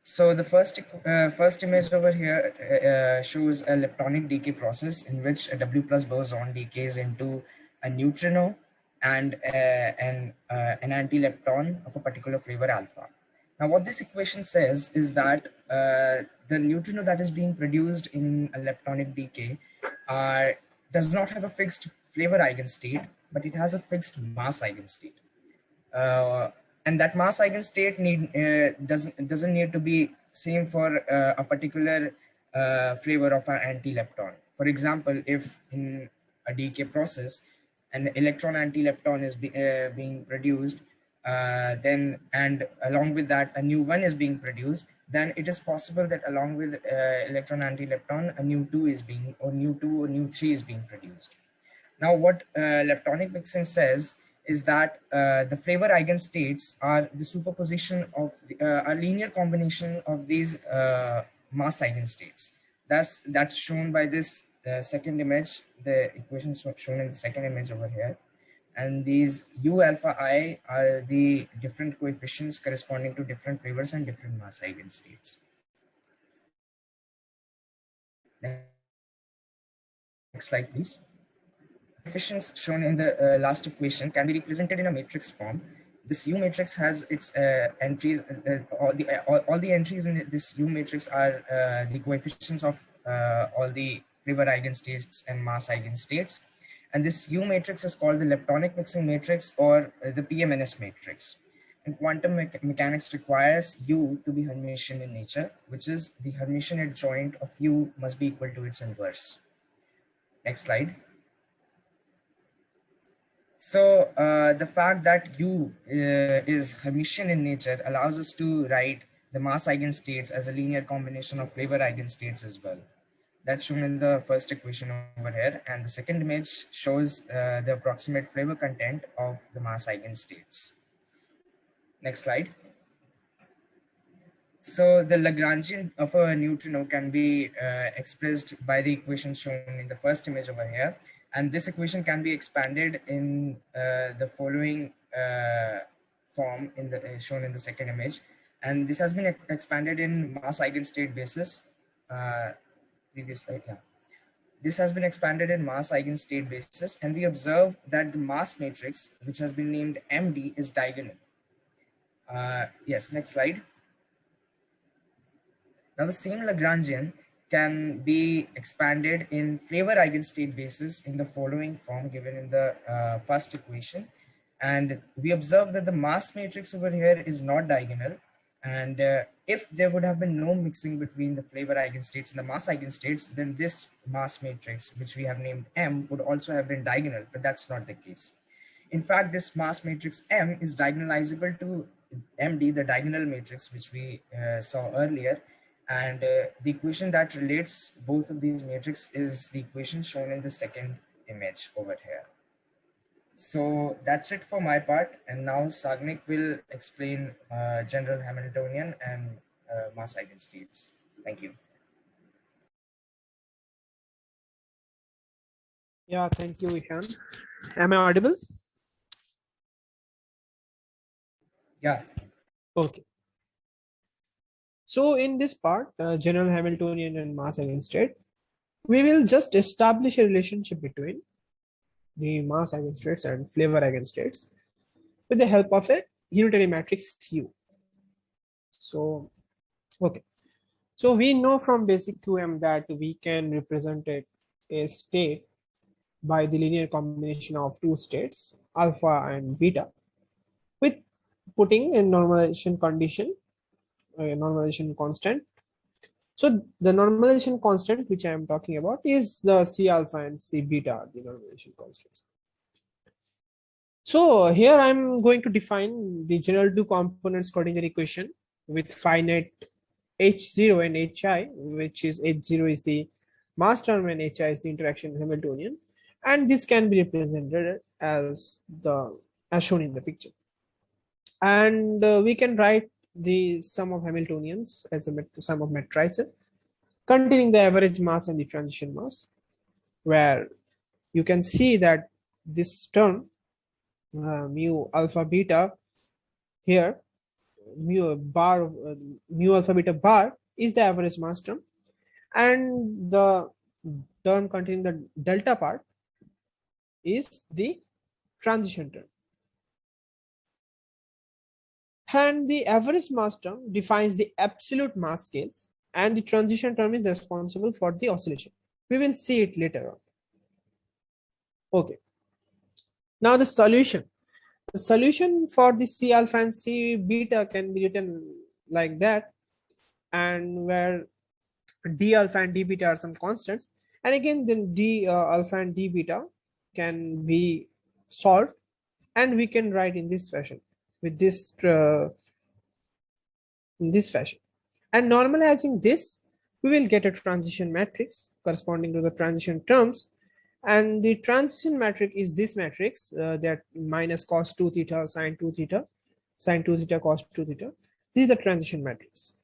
So the first image over here shows a leptonic decay process in which a W plus boson decays into a neutrino and an anti-lepton of a particular flavor alpha. Now, what this equation says is that the neutrino that is being produced in a leptonic decay does not have a fixed flavor eigenstate, but it has a fixed mass eigenstate. And that mass eigenstate doesn't need to be same for a particular flavor of an anti-lepton. For example, if in a decay process an electron anti-lepton is being produced, then and along with that a new one is being produced, then it is possible that along with electron anti-lepton a new 2 is being, or new 2 or new 3 is being produced. Now, what leptonic mixing says is that the flavor eigenstates are the superposition of a linear combination of these mass eigenstates. That's shown by this second image, the equation shown in the second image over here. And these U alpha I are the different coefficients corresponding to different flavors and different mass eigenstates. Next slide, please. Coefficients shown in the last equation can be represented in a matrix form. This U matrix has its entries, all the entries in this U matrix are the coefficients of all the flavor eigenstates and mass eigenstates. And this U matrix is called the leptonic mixing matrix or the PMNS matrix. And quantum mechanics requires U to be Hermitian in nature, which is the Hermitian adjoint of U must be equal to its inverse. Next slide. So the fact that U is Hermitian in nature allows us to write the mass eigenstates as a linear combination of flavor eigenstates as well. That's shown in the first equation over here, and the second image shows the approximate flavor content of the mass eigenstates. Next slide. So the Lagrangian of a neutrino can be expressed by the equation shown in the first image over here. And this equation can be expanded in the following form shown in the second image. And this has been expanded in mass eigenstate basis. Previous slide, yeah. This has been expanded in mass eigenstate basis, and we observe that the mass matrix, which has been named MD, is diagonal. Yes, next slide. Now the same Lagrangian can be expanded in flavor eigenstate basis in the following form given in the first equation. And we observe that the mass matrix over here is not diagonal. And if there would have been no mixing between the flavor eigenstates and the mass eigenstates, then this mass matrix, which we have named M, would also have been diagonal, but that's not the case. In fact, this mass matrix M is diagonalizable to MD, the diagonal matrix, which we saw earlier. And the equation that relates both of these matrices is the equation shown in the second image over here. So that's it for my part. And now Sagnik will explain general Hamiltonian and mass eigenstates. Thank you. Yeah, thank you, Ishan. Am I audible? Yeah. Okay. So in this part, general Hamiltonian and mass eigenstate, we will just establish a relationship between the mass eigenstates and flavor eigenstates with the help of a unitary matrix U. So, okay. So we know from basic QM that we can represent a state by the linear combination of two states, alpha and beta, with putting a normalization condition, a normalization constant. So the normalization constant which I am talking about is the C alpha and C beta, the normalization constants. So here I'm going to define the general two components Schrodinger equation with finite H0 and Hi, which is H0 is the mass term and HI is the interaction Hamiltonian, and this can be represented as shown in the picture. And we can write the sum of Hamiltonians as a sum of matrices containing the average mass and the transition mass, where you can see that this term mu alpha beta here, mu alpha beta bar is the average mass term, and the term containing the delta part is the transition term. And the average mass term defines the absolute mass scales, and the transition term is responsible for the oscillation. We will see it later on. Okay. Now the solution. The solution for the C alpha and C beta can be written like that, and where D alpha and D beta are some constants, and again then D alpha and D beta can be solved, and we can write in this fashion, with this in this fashion. And normalizing this, we will get a transition matrix corresponding to the transition terms. And the transition matrix is this matrix that minus cos 2 theta, sine 2 theta, sine 2 theta, cos 2 theta. This is the transition matrix.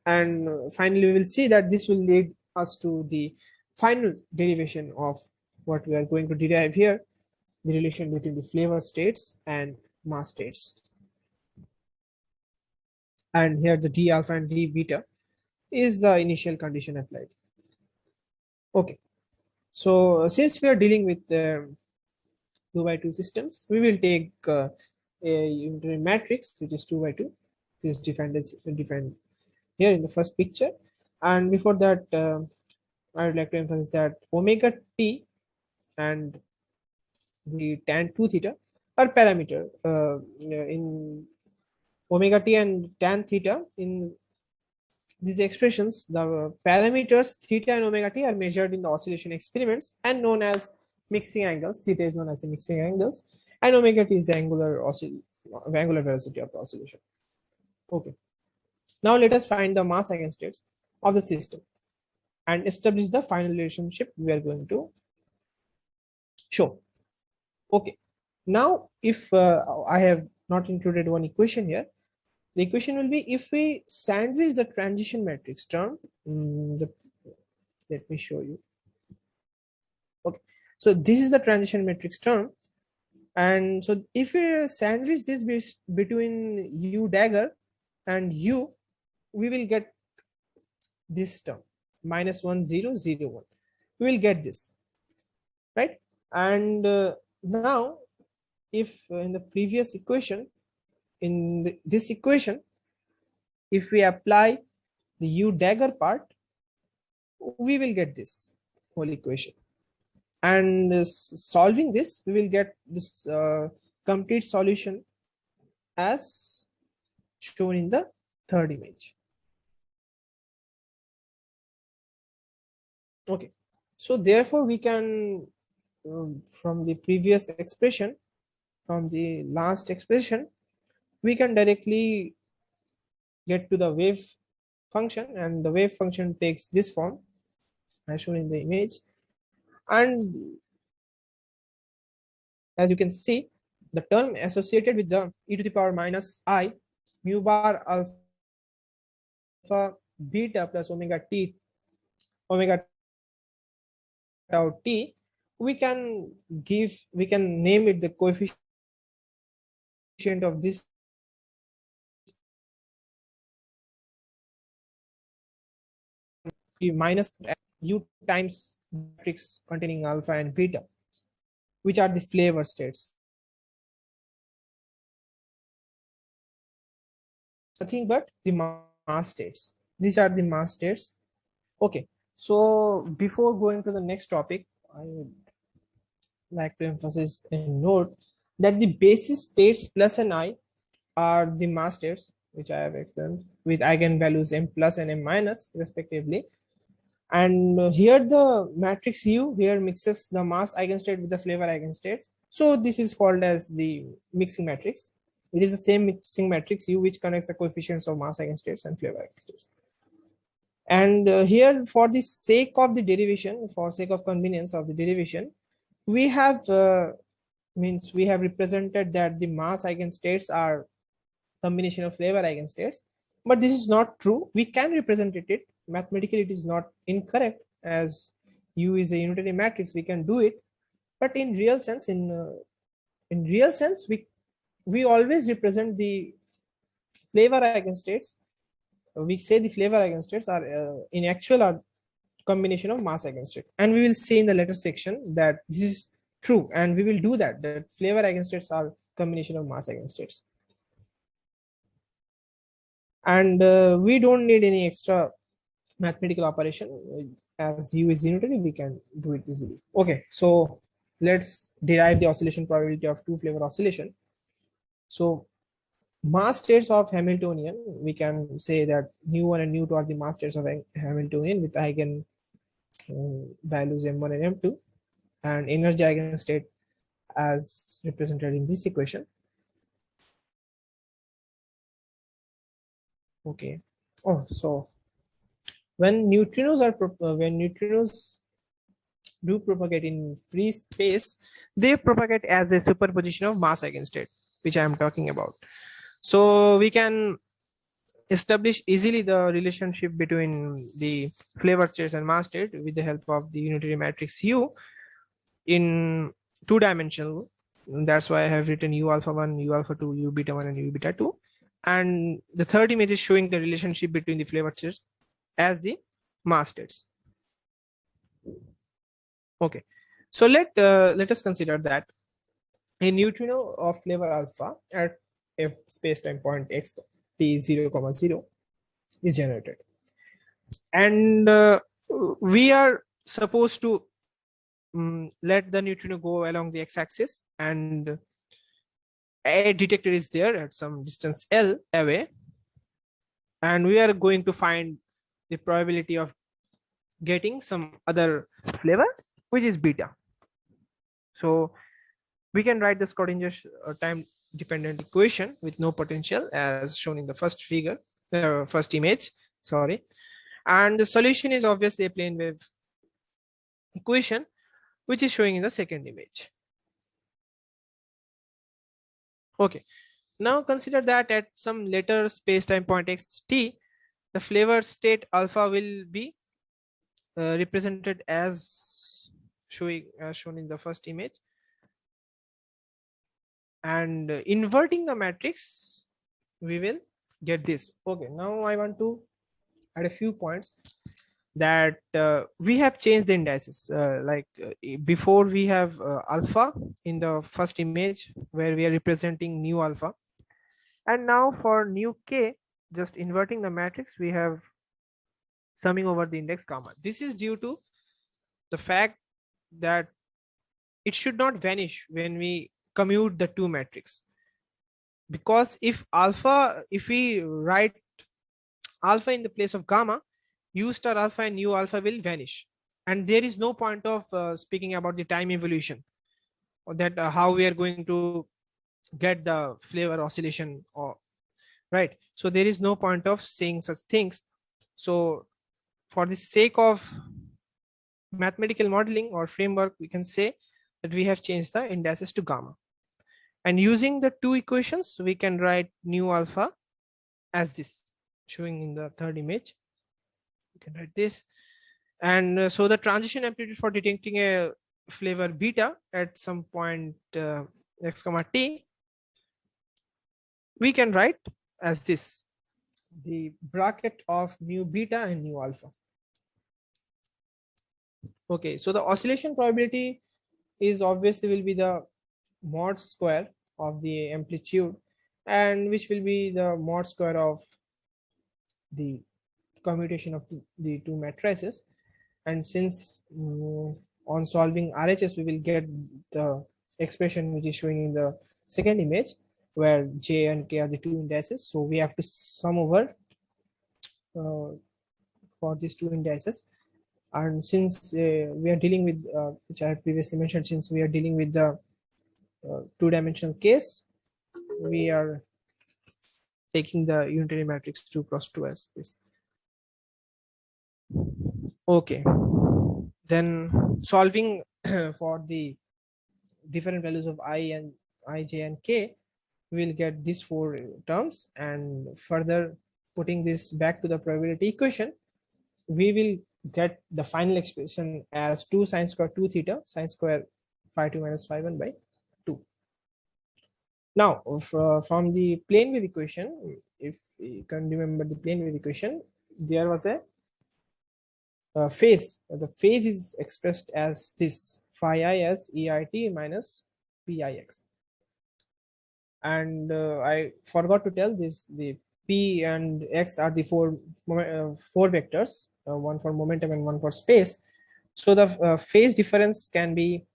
And finally, we will see that this will lead us to the final derivation of what we are going to derive here, the relation between the flavor states and mass states. And here the D alpha and D beta is the initial condition applied. Okay. So since we are dealing with 2x2 systems, we will take a unitary matrix, which is 2x2. This is defined here in the first picture. And before that, I would like to emphasize that omega t and the tan 2 theta are parameter in omega t and tan theta. In these expressions, the parameters theta and omega t are measured in the oscillation experiments and known as mixing angles. Theta is known as the mixing angles, and omega t is the angular velocity of the oscillation. Okay. Now let us find the mass eigenstates of the system and establish the final relationship we are going to show. Okay. Now, if I have not included one equation here, the equation will be if we sandwich the transition matrix term. Let me show you. Okay, so this is the transition matrix term, and so if we sandwich this between U dagger and U, we will get this term minus 1 0 0 1. We will get this, right? And now, if in the previous equation, in this equation, if we apply the U dagger part, we will get this whole equation. And solving this, we will get this complete solution as shown in the third image. Okay, so therefore we can, from the previous expression, from the last expression, we can directly get to the wave function, and the wave function takes this form as shown in the image. And as you can see, the term associated with the e to the power minus I mu bar alpha beta plus omega tau t, we can name it the coefficient of this minus U times matrix containing alpha and beta, which are the flavor states. Nothing but the mass states. These are the mass states. Okay, so before going to the next topic, I would like to emphasize and note that the basis states plus and I are the mass states, which I have explained, with eigenvalues m plus and m minus respectively. And here the matrix U here mixes the mass eigenstate with the flavor eigenstates. So this is called as the mixing matrix. It is the same mixing matrix U which connects the coefficients of mass eigenstates and flavor eigenstates. And here, for the sake of the derivation, for sake of convenience of the derivation, we have we have represented that the mass eigenstates are combination of flavor eigenstates, but this is not true. We can represent it mathematically. It is not incorrect, as U is a unitary matrix. We can do it, but in real sense, in real sense, we always represent the flavor eigenstates. We say the flavor eigenstates are in actual are combination of mass eigenstate, and we will see in the later section that this is true, and we will do that flavor eigenstates are combination of mass eigenstates. And we don't need any extra mathematical operation. As U is unitary, we can do it easily. Okay, so let's derive the oscillation probability of two flavor oscillation. So mass states of Hamiltonian, we can say that nu1 and nu2 are the mass states of Hamiltonian with eigen values m1 and m2, and energy eigenstate as represented in this equation. Okay. Oh, so when neutrinos do propagate in free space, they propagate as a superposition of mass eigenstate, which I am talking about. So we can establish easily the relationship between the flavor states and mass state with the help of the unitary matrix U in two-dimensional. That's why I have written U alpha 1, U alpha 2, U beta 1, and U beta 2. And the third image is showing the relationship between the flavor states as the mass states. Okay, so let us consider that a neutrino of flavor alpha at a space-time point x t 0, 0 is generated, and we are supposed to let the neutrino go along the x-axis, and a detector is there at some distance L away, and we are going to find the probability of getting some other flavor, which is beta. So we can write the Schrodinger time dependent equation with no potential as shown in the first figure, first image, sorry. And the solution is obviously a plane wave equation, which is showing in the second image. Okay, now consider that at some later space-time point xt, the flavor state alpha will be represented as shown in the first image, and inverting the matrix, we will get this. Okay, now I want to add a few points that we have changed the indices. Before we have alpha in the first image where we are representing nu alpha, and now for nu k, just inverting the matrix, we have summing over the index gamma. This is due to the fact that it should not vanish when we commute the two matrix, because if we write alpha in the place of gamma, u star alpha and u alpha will vanish, and there is no point of speaking about the time evolution, or that how we are going to get the flavor oscillation, or right. So there is no point of saying such things. So for the sake of mathematical modeling or framework, we can say that we have changed the indices to gamma, and using the two equations, we can write nu alpha as this showing in the third image. We can write this, and so the transition amplitude for detecting a flavor beta at some point x comma t, we can write as this, the bracket of mu beta and mu alpha. Okay, so the oscillation probability is obviously will be the mod square of the amplitude, and which will be the mod square of the commutation of the two matrices. And since on solving RHS, we will get the expression which is showing in the second image, where J and K are the two indices. So we have to sum over for these two indices. And since we are dealing with, which I have previously mentioned, since we are dealing with the two-dimensional case, we are taking the unitary matrix 2 cross 2 as this. Okay. Then solving for the different values of I, j, and k, we'll get these four terms, and further putting this back to the probability equation, we will get the final expression as 2 sine square 2 theta sine square phi 2 minus phi 1 by 2. Now, from the plane wave equation, if you can remember the plane wave equation, there was a phase. The phase is expressed as this phi I as EIT minus PIX. And I forgot to tell this, the P and X are the four vectors, one for momentum and one for space. So the phase difference can be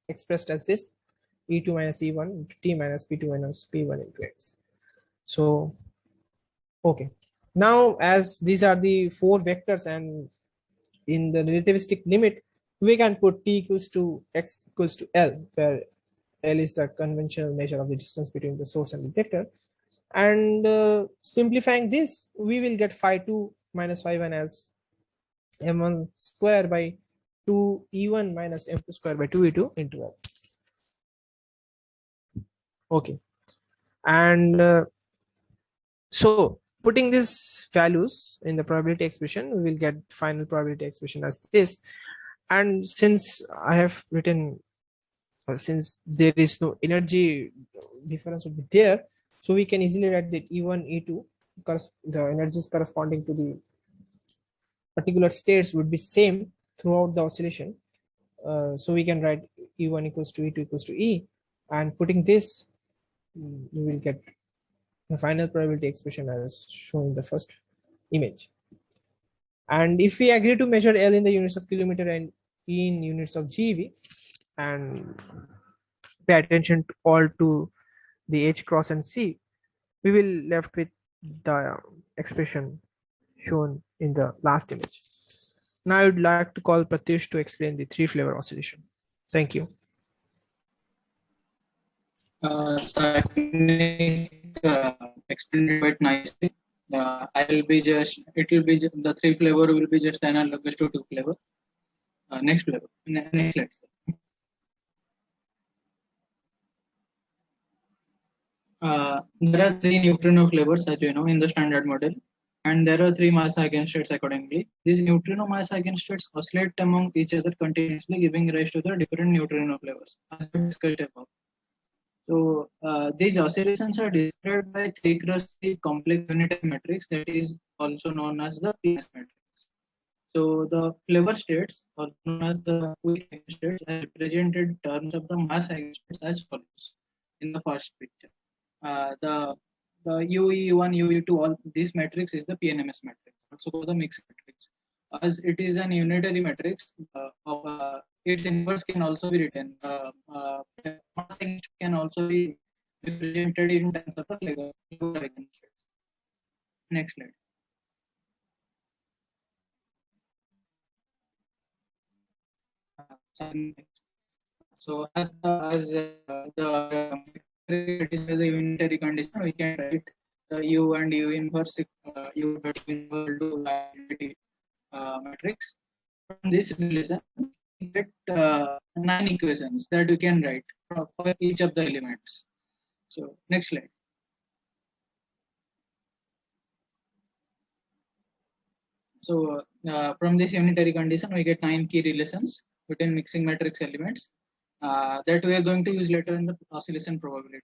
expressed as this E2 minus E1 into T minus P2 minus P1 into X. So, okay. Now, as these are the four vectors, and in the relativistic limit, we can put T equals to X equals to L, where L is the conventional measure of the distance between the source and detector. And simplifying this, we will get phi 2 minus phi 1 as m1 square by 2 e1 minus m2 square by 2 e2 into L. Okay. And so putting these values in the probability expression, we will get final probability expression as this. And since I have written, since there is no energy difference would be there, so we can easily write that E1, E2, because the energies corresponding to the particular states would be same throughout the oscillation. So we can write E1 equals to E2 equals to E, and putting this, we will get the final probability expression as shown in the first image. And if we agree to measure L in the units of kilometer and E in units of GeV, and pay attention to all to the H cross and C, we will left with the expression shown in the last image. Now I would like to call Pratyush to explain the three flavor oscillation. Thank you. Explained it quite nicely. The three flavor will be just analogous to two flavor. Next flavor, next slide. There are three neutrino flavors, as you know, in the standard model, and there are three mass eigenstates accordingly. These neutrino mass eigenstates oscillate among each other continuously, giving rise to the different neutrino flavors, as we discussed above. So these oscillations are described by 3x3 complex unitary matrix that is also known as the PS matrix. So the flavor states, or known as the weak eigenstates, are represented in terms of the mass eigenstates as follows in the first picture. The UE1, UE2, all this matrix is the PNMS matrix, also called the mixed matrix. As it is an unitary matrix, its inverse can also be written. Mass eigenstates can also be represented in terms of the flavor eigenstates. Next slide. So as the satisfy the unitary condition, we can write the U and U inverse U equal to identity matrix. From this relation, we get 9 equations that you can write for each of the elements. So next slide. So from this unitary condition, we get 9 key relations between mixing matrix elements that we are going to use later in the oscillation probability.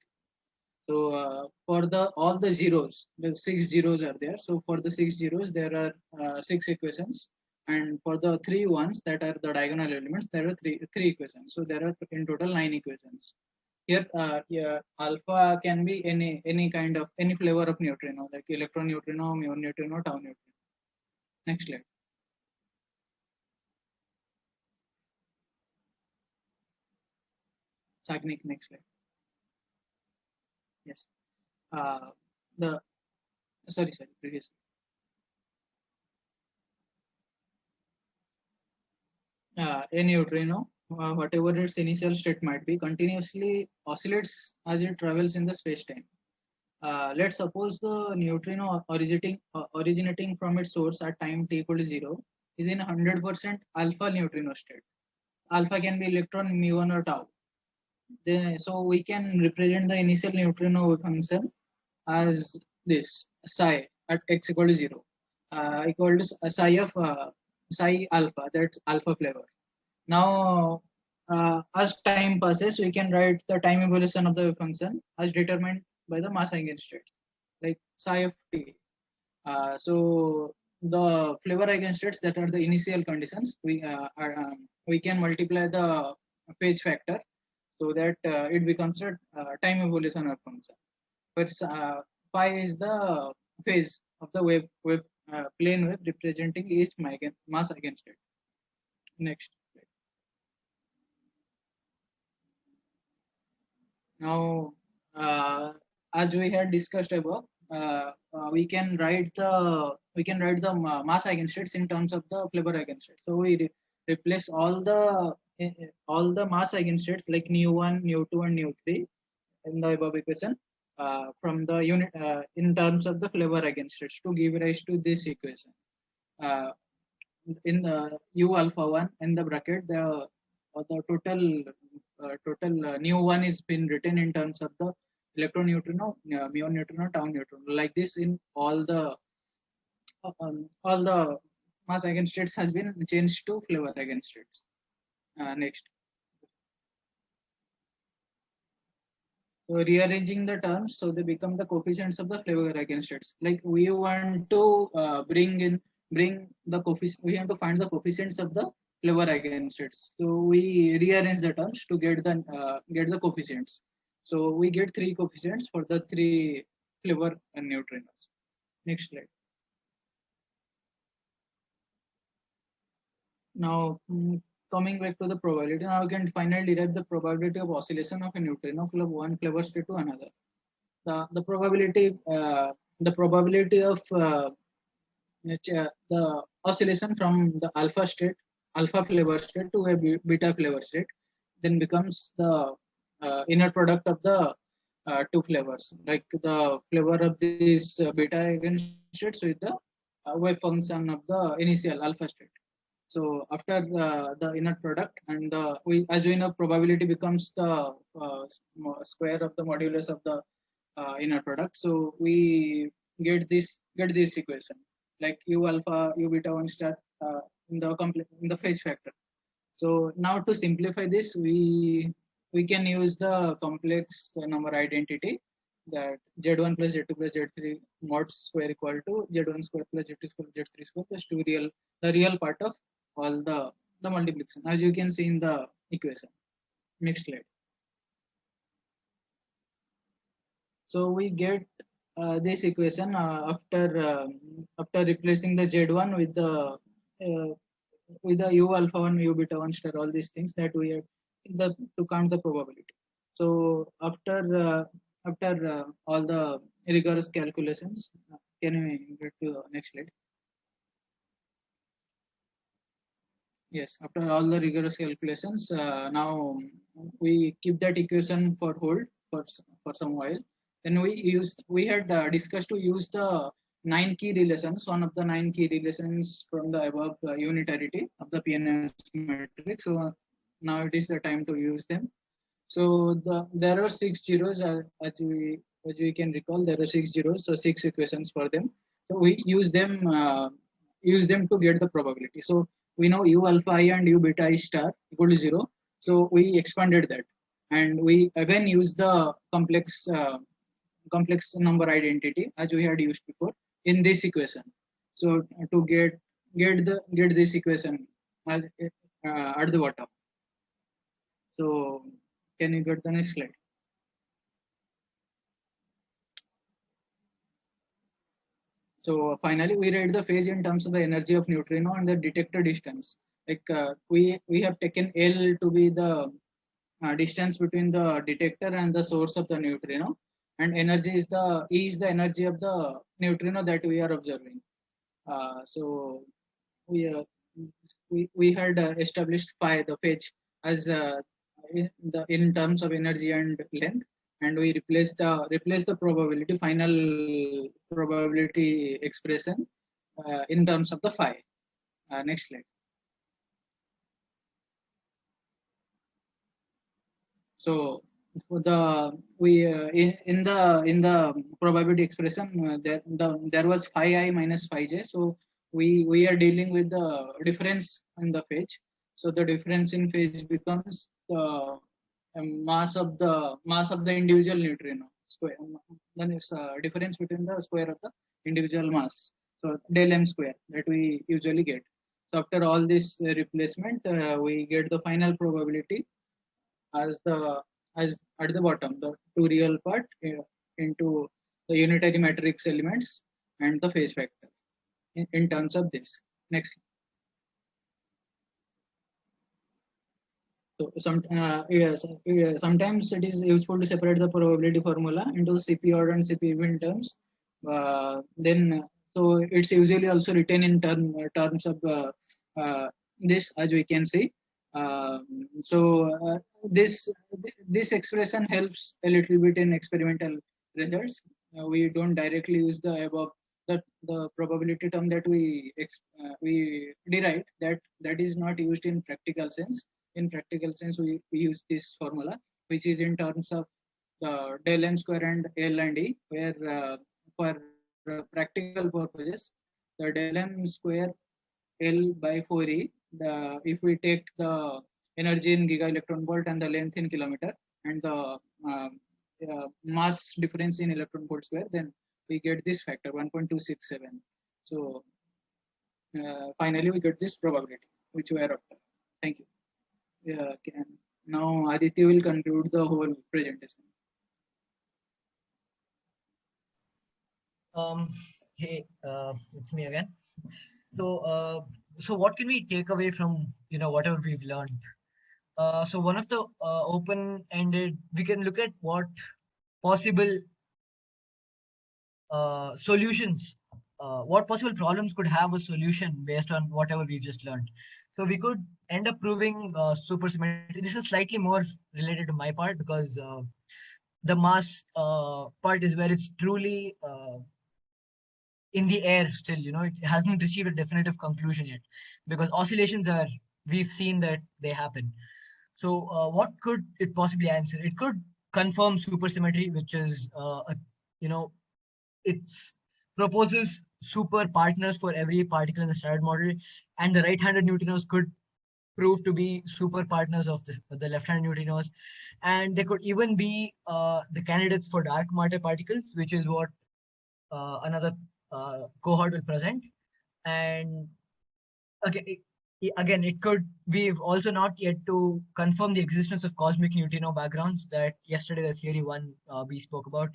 So for all the zeros, the 6 zeros are there. So for the 6 zeros, there are 6 equations, and for the 3 ones that are the diagonal elements, there are three equations. So there are in total 9 equations. Here, alpha can be any kind of any flavor of neutrino, like electron neutrino, muon neutrino, tau neutrino. Next slide. Sagnik, next slide. Yes. Sorry, previous. A neutrino, whatever its initial state might be, continuously oscillates as it travels in the space-time. let's suppose the neutrino originating from its source at time t equal to 0 is in 100% alpha neutrino state. Alpha can be electron, mu1 or tau. So we can represent the initial neutrino wave function as this psi at x equal to 0 equal to psi of psi alpha, that's alpha flavor. Now as time passes, we can write the time evolution of the wave function as determined by the mass eigenstates like psi of t. So the flavor eigenstates that are the initial conditions, we can multiply the phase factor so that it becomes a time evolution of function. But phi is the phase of the wave plane wave representing each mass eigenstate. Next. Now, as we had discussed above, we can write the mass eigenstates in terms of the flavor eigenstates. So we replace all the mass eigenstates like nu1, nu2, and nu3 in the above equation from the unit in terms of the flavor eigenstates to give rise to this equation. In the u alpha 1 in the bracket, the total nu1 is been written in terms of the electron neutrino, muon neutrino, tau neutrino. Like this, in all the mass eigenstates has been changed to flavor eigenstates. Next. So rearranging the terms so they become the coefficients of the flavor eigenstates. Like we want to bring the coefficient. We have to find the coefficients of the flavor eigenstates. So we rearrange the terms to get the coefficients. So we get 3 coefficients for the 3 flavor neutrinos. Next slide. Now coming back to the probability, now we can finally derive the probability of oscillation of a neutrino from one flavor state to another. The probability of the oscillation from the alpha flavor state to a beta flavor state then becomes the inner product of the 2 flavors, like the flavor of these beta eigenstates with the wave function of the initial alpha state. So after the inner product, and as we know, probability becomes the square of the modulus of the inner product. So we get this equation like u alpha u beta 1 star in the phase factor. So now to simplify this, we can use the complex number identity that z1 plus z2 plus z3 mod square equal to z1 square plus z2 square z3 square plus the real part of all the multiplication, as you can see in the equation. Next slide. So we get this equation after replacing the z1 with the u alpha 1 u beta 1 star, all these things that we have to count the probability. So after all the rigorous calculations, can we get to the next slide? Yes, after all the rigorous calculations, now we keep that equation for hold for some while. Then we had discussed to use the 9 key relations, one of the 9 key relations from the above unitarity of the PNS matrix. So now it is the time to use them. So there are 6 zeros, as we can recall, there are 6 zeros, so 6 equations for them. So we use them to get the probability. So we know u alpha I and u beta I star equal to 0. So we expanded that, and we again use the complex number identity as we had used before in this equation. So to get this equation at the bottom. So can you get the next slide? So finally, we write the phase in terms of the energy of neutrino and the detector distance. Like we have taken L to be the distance between the detector and the source of the neutrino, and energy is E is the energy of the neutrino that we are observing. So we had established phi, the phase, as in terms of energy and length, and we replace the probability final probability expression in terms of the phi. Next slide. So for the in the probability expression there was phi I minus phi j. So we are dealing with the difference in the phase. So the difference in phase becomes the mass of the individual neutrino square. Then it's difference between the square of the individual mass. So del m square that we usually get. So after all this replacement, we get the final probability as at the bottom, the two real part into the unitary matrix elements and the phase factor in terms of this. Next. So sometimes it is useful to separate the probability formula into CP odd and CP even terms. So it's usually also written in terms of this, as we can see. This expression helps a little bit in experimental results. We don't directly use the above the probability term that we derived, that is not used in practical sense. In practical sense, we use this formula, which is in terms of the del m square and L and E, where for practical purposes, the del m square L by 4E, if we take the energy in giga electron volt and the length in kilometer and the mass difference in electron volt square, then we get this factor 1.267. So finally we get this probability which we are after. Thank you. Now Aditya will conclude the whole presentation. Hey, it's me again. So what can we take away from whatever we've learned? So one of the open-ended, we can look at what possible solutions, what possible problems could have a solution based on whatever we've just learned. So we could end up proving supersymmetry. This is slightly more related to my part because the mass part is where it's truly in the air still, it hasn't received a definitive conclusion yet, because oscillations we've seen that they happen. So what could it possibly answer? It could confirm supersymmetry, which is, it proposes super partners for every particle in the standard model, and the right-handed neutrinos could prove to be super partners of the left-handed neutrinos, and they could even be the candidates for dark matter particles, which is what another cohort will present. And again, it could, we've also not yet to confirm the existence of cosmic neutrino backgrounds that yesterday the theory one we spoke about.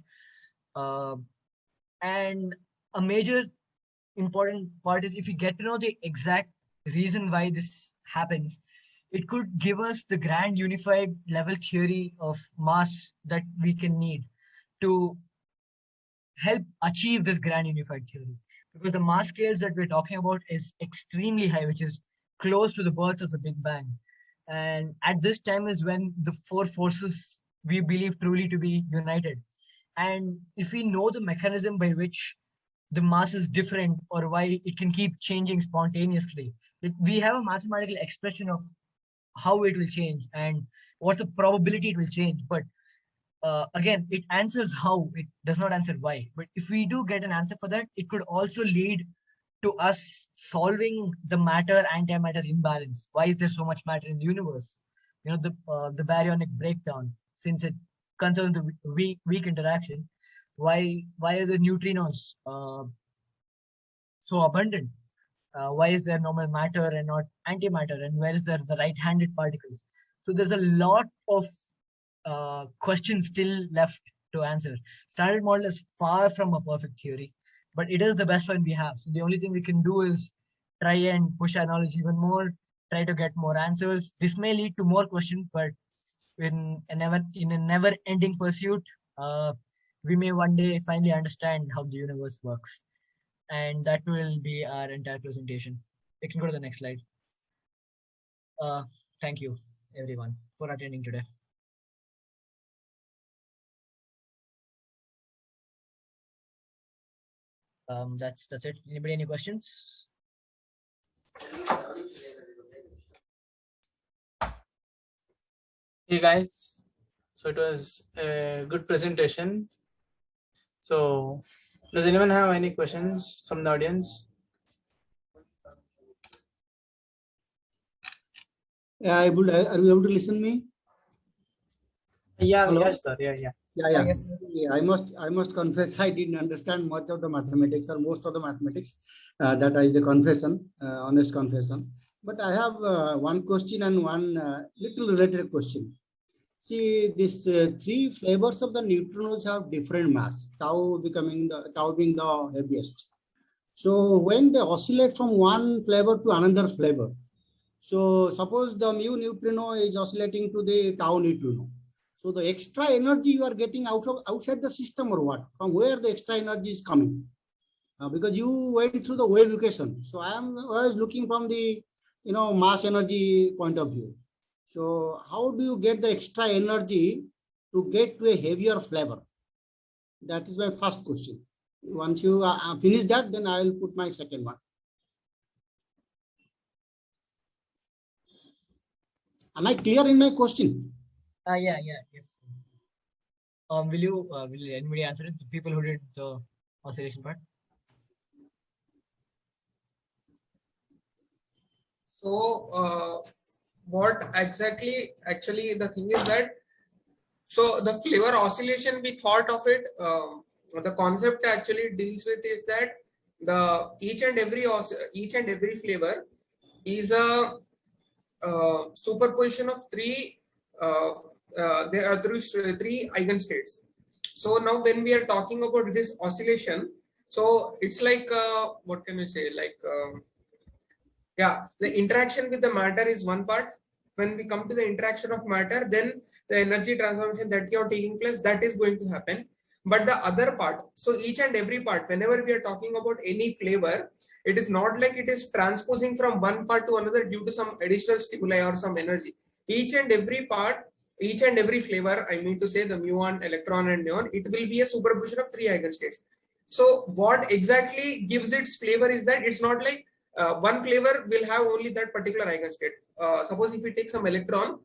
And a major important part is if we get to know the exact reason why this happens, it could give us the grand unified level theory of mass that we can need to help achieve this grand unified theory. Because the mass scales that we're talking about is extremely high, which is close to the birth of the Big Bang. And at this time is when the four forces we believe truly to be united. And if we know the mechanism by which the mass is different or why it can keep changing spontaneously, we have a mathematical expression of how it will change and what the probability it will change. But again, it answers how, it does not answer why. But if we do get an answer for that, it could also lead to us solving the matter antimatter imbalance. Why is there so much matter in the universe? The baryonic breakdown, since it concerns the weak interaction. Why are the neutrinos so abundant? Why is there normal matter and not antimatter? And where is there the right-handed particles? So there's a lot of questions still left to answer. Standard model is far from a perfect theory, but it is the best one we have. So the only thing we can do is try and push our knowledge even more, try to get more answers. This may lead to more questions, but in a never-ending pursuit, we may one day finally understand how the universe works. And that will be our entire presentation. You can go to the next slide. Thank you, everyone, for attending today. That's it. Anybody any questions? Hey guys, so it was a good presentation. So does anyone have any questions from the audience? Yeah, are you able to listen me? Yeah, Hello? yes, sir. Yeah. Yeah. Yes, sir. Yeah, I must confess I didn't understand much of the mathematics or most of the mathematics. That is a confession, honest confession. But I have one question and one little related question. See, these three flavors of the neutrinos have different mass. Tau being the heaviest. So when they oscillate from one flavor to another flavor, so suppose the mu neutrino is oscillating to the tau neutrino. So the extra energy you are getting outside the system or what? From where the extra energy is coming? Because you went through the wave equation. So I was looking from the mass energy point of view. So how do you get the extra energy to get to a heavier flavor? That is my first question. Once you finish that, then I will put my second one. Am I clear in my question? Yes. Will anybody answer it? The people who did the oscillation part. So what exactly, actually the thing is that, so the flavor oscillation, we thought of it, the concept actually deals with is that the each and every flavor is a superposition of there are three eigenstates. So now when we are talking about this oscillation, so it's like what can we say, like yeah, the interaction with the matter is one part. When we come to the interaction of matter, then the energy transformation that you are taking place, that is going to happen. But the other part, so each and every part, whenever we are talking about any flavor, it is not like it is transposing from one part to another due to some additional stimuli or some energy. Each and every part, each and every flavor, I mean to say the muon, electron and neon, it will be a superposition of three eigenstates. So what exactly gives its flavor is that it's not like one flavor will have only that particular eigenstate. Suppose if we take some electron,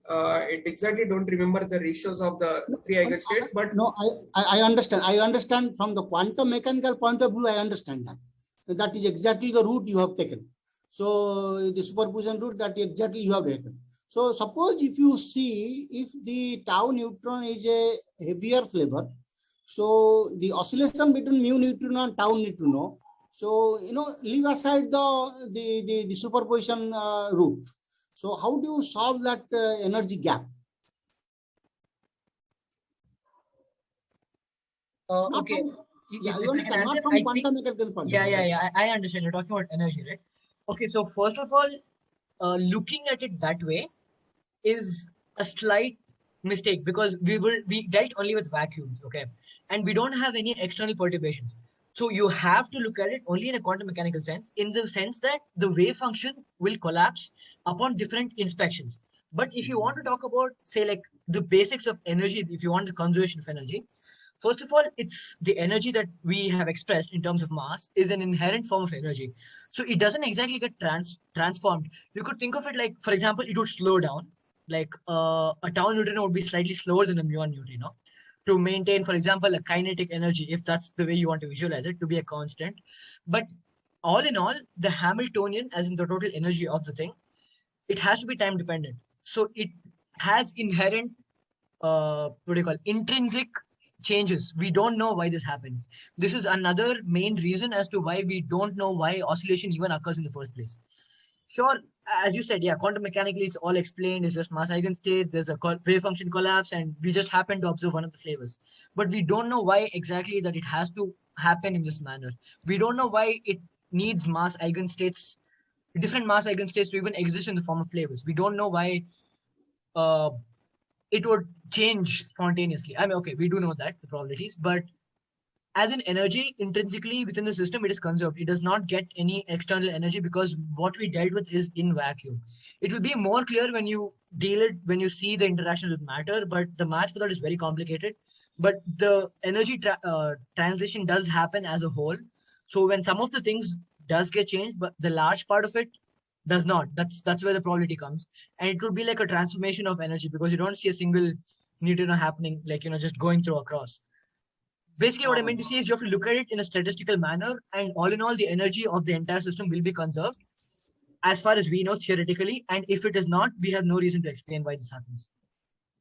it exactly don't remember the ratios of the three eigenstates, but no, I understand. I understand from the quantum mechanical point of view. I understand that. That is exactly the route you have taken. So the superposition route that exactly you have taken. So suppose if you see if the tau neutron is a heavier flavor, so the oscillation between mu neutrino and tau neutrino. So leave aside the superposition route. So how do you solve that energy gap? Okay. Yeah, If you I can understand, not answer, from I quantum think, mechanical point of view. yeah. I understand. You're talking about energy, right? Okay, so first of all, looking at it that way is a slight mistake because we dealt only with vacuums, okay, and we don't have any external perturbations. So you have to look at it only in a quantum mechanical sense, in the sense that the wave function will collapse upon different inspections. But if you want to talk about, say, like the basics of energy, if you want the conservation of energy, first of all, it's the energy that we have expressed in terms of mass is an inherent form of energy. So it doesn't exactly get transformed. You could think of it like, for example, it would slow down. Like a tau neutrino would be slightly slower than a muon neutrino to maintain, for example, a kinetic energy, if that's the way you want to visualize it, to be a constant. But all in all, the Hamiltonian, as in the total energy of the thing, it has to be time dependent. So it has inherent, what do you call, intrinsic changes. We don't know why this happens. This is another main reason as to why we don't know why oscillation even occurs in the first place. Sure, as you said, yeah, quantum mechanically it's all explained. It's just mass eigenstates, there's a wave function collapse, and we just happen to observe one of the flavors. But we don't know why exactly that it has to happen in this manner. We don't know why it needs mass eigenstates, different mass eigenstates to even exist in the form of flavors. We don't know why uh, it would change spontaneously. I mean, okay, we do know that, the probabilities, but as an energy intrinsically within the system, it is conserved. It does not get any external energy because what we dealt with is in vacuum. It will be more clear when you deal it, when you see the interaction with matter, but the math for that is very complicated. But the energy translation does happen as a whole. So when some of the things does get changed, but the large part of it does not. That's where the probability comes. And it would be like a transformation of energy because you don't see a single neutrino happening, like, just going through across. Basically, what I meant to say is you have to look at it in a statistical manner, and all in all, the energy of the entire system will be conserved as far as we know theoretically. And if it is not, we have no reason to explain why this happens.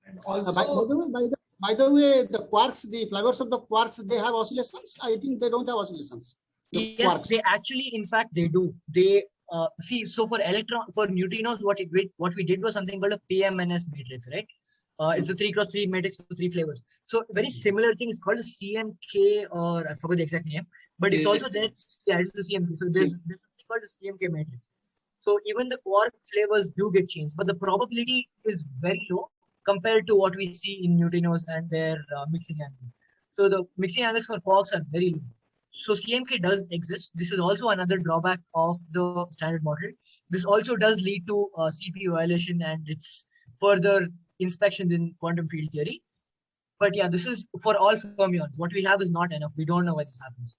And By also, the way, the quarks, the flavors of the quarks, they have oscillations. I think they don't have oscillations. The Yes, quarks. they actually, in fact, they do. They see. So for neutrinos, what we did was something called a PMNS matrix, right? It's a 3x3 matrix with 3 flavors. So very similar thing is called a CMK, or I forgot the exact name, but it's also there. Yeah, it's the CMK. So there's something called a CMK matrix. So even the quark flavors do get changed, but the probability is very low compared to what we see in neutrinos and their mixing angles. So the mixing angles for quarks are very low. So CMK does exist. This is also another drawback of the standard model. This also does lead to CPU violation and its further inspections in quantum field theory. But yeah, this is for all fermions. What we have is not enough. We don't know why this happens.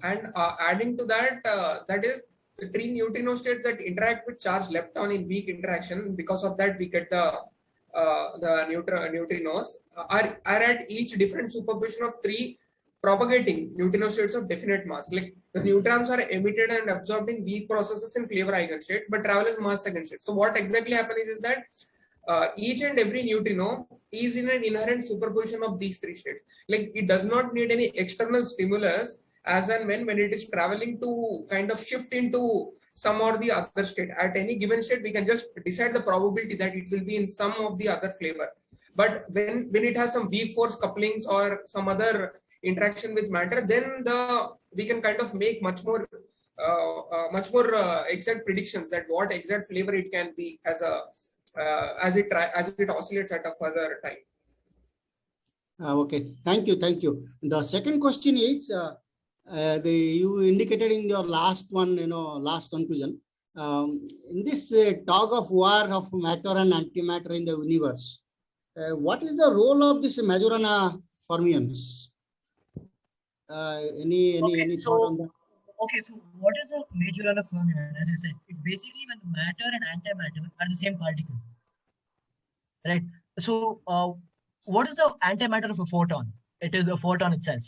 and adding to that, that is the 3 neutrino states that interact with charged lepton in weak interaction. Because of that, we get the neutrinos are at each different superposition of 3 propagating neutrino states of definite mass. Like the neutrons are emitted and absorbed in weak processes in flavor eigenstates, but travel as mass eigenstates. So what exactly happens is that each and every neutrino is in an inherent superposition of these 3 states. Like it does not need any external stimulus as and when it is traveling to kind of shift into some or the other state. At any given state, we can just decide the probability that it will be in some of the other flavor. But when it has some weak force couplings or some other interaction with matter, then we can kind of make much more exact predictions that what exact flavor it can be as it oscillates at a further time. Okay, thank you. The second question is, you indicated in your last one, last conclusion, in this tug of war of matter and antimatter in the universe, what is the role of this Majorana fermions? Any thought on that? Okay, so what is a Majorana fermion? As I said, it's basically when the matter and antimatter are the same particle, right? So what is the antimatter of a photon? It is a photon itself.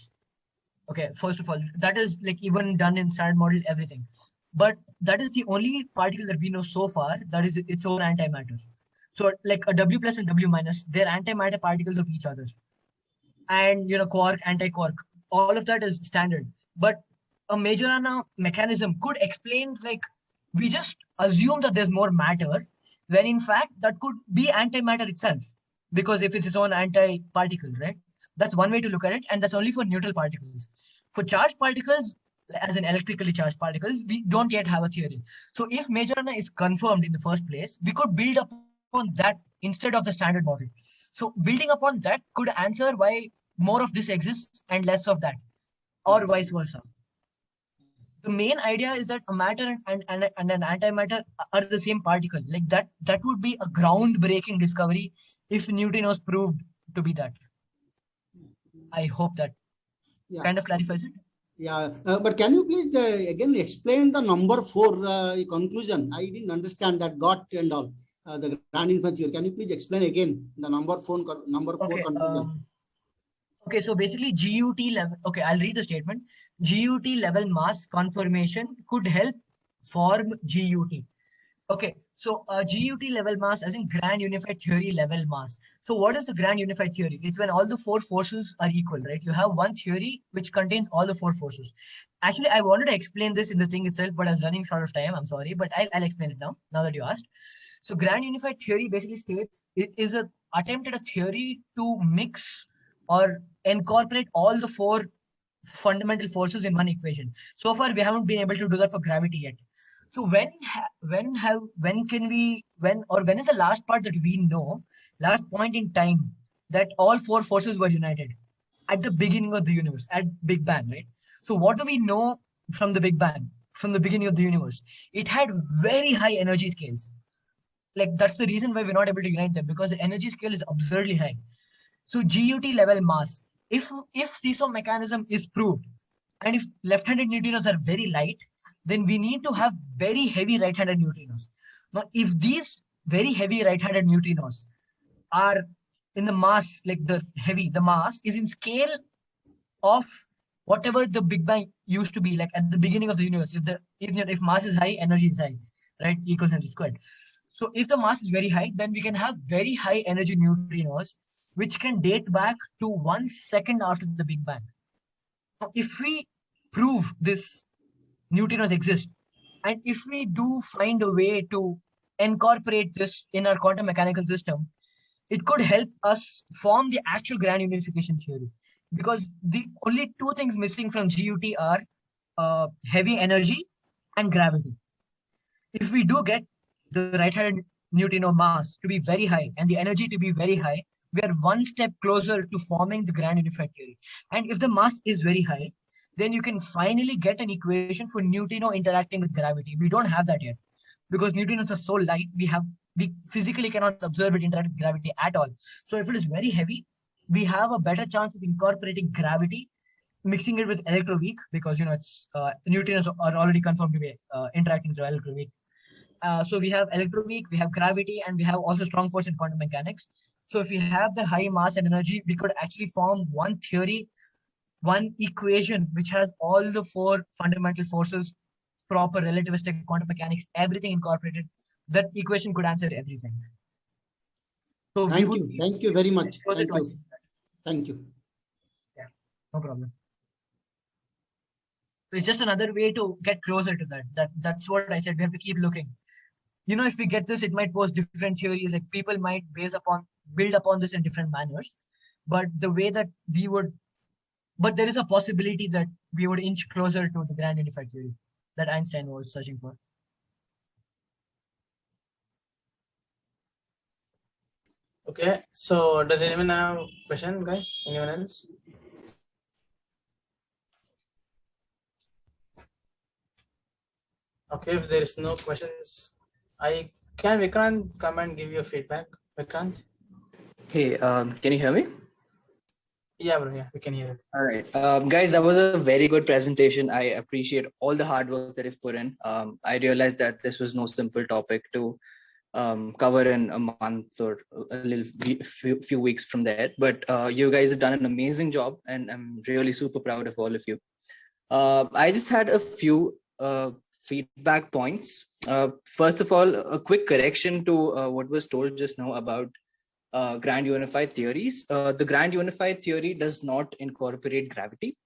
Okay, first of all, that is like even done in standard model, everything. But that is the only particle that we know so far that is its own antimatter. So like a W plus and W minus, they're antimatter particles of each other. And quark, anti-quark, all of that is standard. But a Majorana mechanism could explain, like, we just assume that there's more matter, when in fact that could be antimatter itself, because if it's its own anti-particle, right? That's one way to look at it, and that's only for neutral particles. For charged particles, as in electrically charged particles, we don't yet have a theory. So if Majorana is confirmed in the first place, we could build upon that instead of the standard model. So building upon that could answer why more of this exists and less of that, or vice versa. The main idea is that a matter and an antimatter are the same particle. Like that would be a groundbreaking discovery if neutrinos proved to be that. I hope that kind of clarifies it. Yeah, but can you please again explain the number 4 conclusion? I didn't understand that got and all. The grand infinite theory. Can you please explain again the number 4 conclusion? Okay, so basically GUT level. Okay, I'll read the statement. GUT level mass conformation could help form GUT. Okay, so GUT level mass as in grand unified theory level mass. So what is the grand unified theory? It's when all the 4 forces are equal, right? You have one theory which contains all the 4 forces. Actually, I wanted to explain this in the thing itself, but I was running short of time. I'm sorry, but I'll explain it now that you asked. So grand unified theory basically states it is an attempt at a theory to mix or incorporate all the 4 fundamental forces in one equation. So far, we haven't been able to do that for gravity yet. So when is the last part that we know, last point in time that all 4 forces were united at the beginning of the universe, at Big Bang, right? So what do we know from the Big Bang, from the beginning of the universe? It had very high energy scales. Like that's the reason why we're not able to unite them, because the energy scale is absurdly high. So GUT level mass, if seesaw mechanism is proved, And if left-handed neutrinos are very light, then we need to have very heavy right-handed neutrinos. Now, if these very heavy right-handed neutrinos are in the mass, like the mass is in scale of whatever the Big Bang used to be, like at the beginning of the universe. If mass is high, energy is high, right? Equals mc squared. So if the mass is very high, then we can have very high energy neutrinos, which can date back to 1 second after the Big Bang. Now, if we prove this neutrinos exist, and if we do find a way to incorporate this in our quantum mechanical system, it could help us form the actual grand unification theory. Because the only two things missing from GUT are heavy energy and gravity. If we do get the right-handed neutrino mass to be very high and the energy to be very high, we are one step closer to forming the grand unified theory. And if the mass is very high, then you can finally get an equation for neutrino interacting with gravity. We don't have that yet because neutrinos are so light, we physically cannot observe it interact with gravity at all. So if it is very heavy, we have a better chance of incorporating gravity, mixing it with electroweak, because it's neutrinos are already confirmed to be interacting through electroweak. So we have electroweak, we have gravity, and we have also strong force in quantum mechanics. So if we have the high mass and energy, we could actually form one theory, one equation, which has all the four fundamental forces, proper relativistic quantum mechanics, everything incorporated. That equation could answer everything. So thank you very much. Thank you. Yeah, no problem. It's just another way to get closer to that. That's what I said. We have to keep looking. If we get this, it might pose different theories. Like people might build upon this in different manners. But the way that but there is a possibility that we would inch closer to the grand unified theory that Einstein was searching for. Okay, so does anyone have a question, guys? Anyone else? Okay, if there is no questions, Vikrant come and give you feedback. Vikrant? Hey, can you hear me? Yeah, bro, yeah, we can hear you. All right. Guys, that was a very good presentation. I appreciate all the hard work that you've put in. I realized that this was no simple topic to cover in a month or a few weeks from there. But you guys have done an amazing job, and I'm really super proud of all of you. I just had a few feedback points. First of all, a quick correction to what was told just now about grand unified theories. The grand unified theory does not incorporate gravity.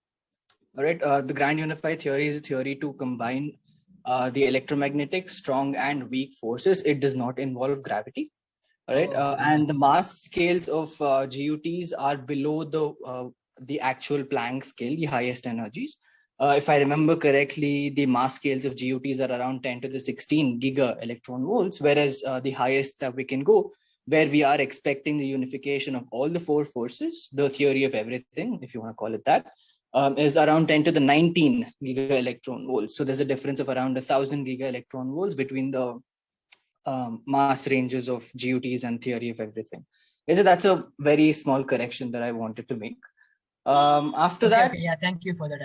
All right. The grand unified theory is a theory to combine the electromagnetic strong and weak forces. It does not involve gravity. All right. And the mass scales of GUTs are below the actual Planck scale, the highest energies. If I remember correctly, the mass scales of GUTs are around 10 to the 16 giga electron volts, whereas the highest that we can go, where we are expecting the unification of all the four forces, the theory of everything, if you want to call it that, is around 10 to the 19 giga electron volts. So there's a difference of around 1,000 giga electron volts between the mass ranges of GUTs and theory of everything. So that's a very small correction that I wanted to make. After that, okay, yeah, thank you for that.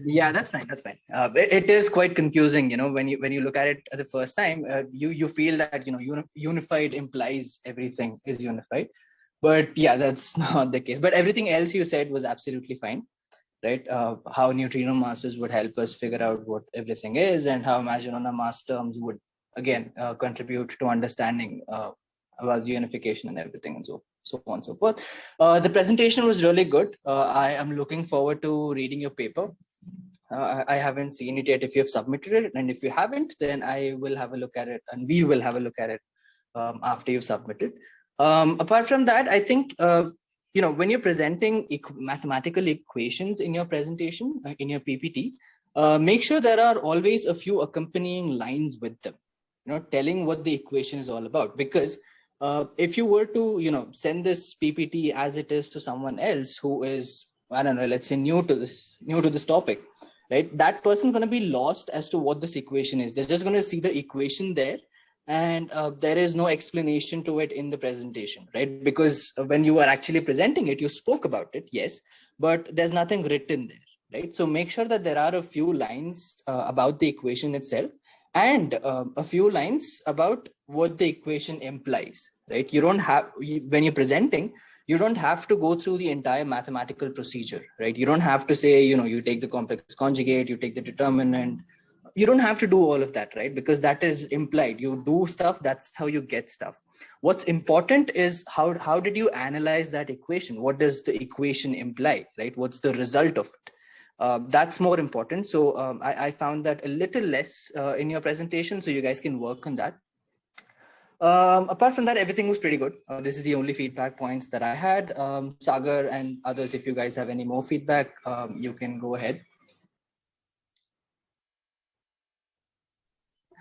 Yeah, that's fine. That's fine. It is quite confusing, when you look at it the first time, you feel that unified implies everything is unified, but yeah, that's not the case. But everything else you said was absolutely fine, right? How neutrino masses would help us figure out what everything is, and how Majorana mass terms would again contribute to understanding about the unification and everything, and so on and so forth. The presentation was really good. I am looking forward to reading your paper. I haven't seen it yet if you have submitted it, and if you haven't, then I will have a look at it, and we will have a look at it after you've submitted. Apart from that, I think when you're presenting mathematical equations in your presentation, in your PPT, make sure there are always a few accompanying lines with them, telling what the equation is all about. Because if you were to, send this PPT as it is to someone else who is, I don't know, let's say new to this topic, right? That person's going to be lost as to what this equation is. They're just going to see the equation there, and there is no explanation to it in the presentation, right? Because when you are actually presenting it, you spoke about it, yes, but there's nothing written there, right? So make sure that there are a few lines about the equation itself and a few lines about what the equation implies, right? You don't have, when you're presenting, you don't have to go through the entire mathematical procedure, right? You don't have to say, you take the complex conjugate, you take the determinant. You don't have to do all of that, right? Because that is implied. You do stuff, that's how you get stuff. What's important is how did you analyze that equation? What does the equation imply, right? What's the result of it? That's more important. So I found that a little less in your presentation, so you guys can work on that. Apart from that, everything was pretty good. This is the only feedback points that I had. Sagar and others, if you guys have any more feedback, you can go ahead.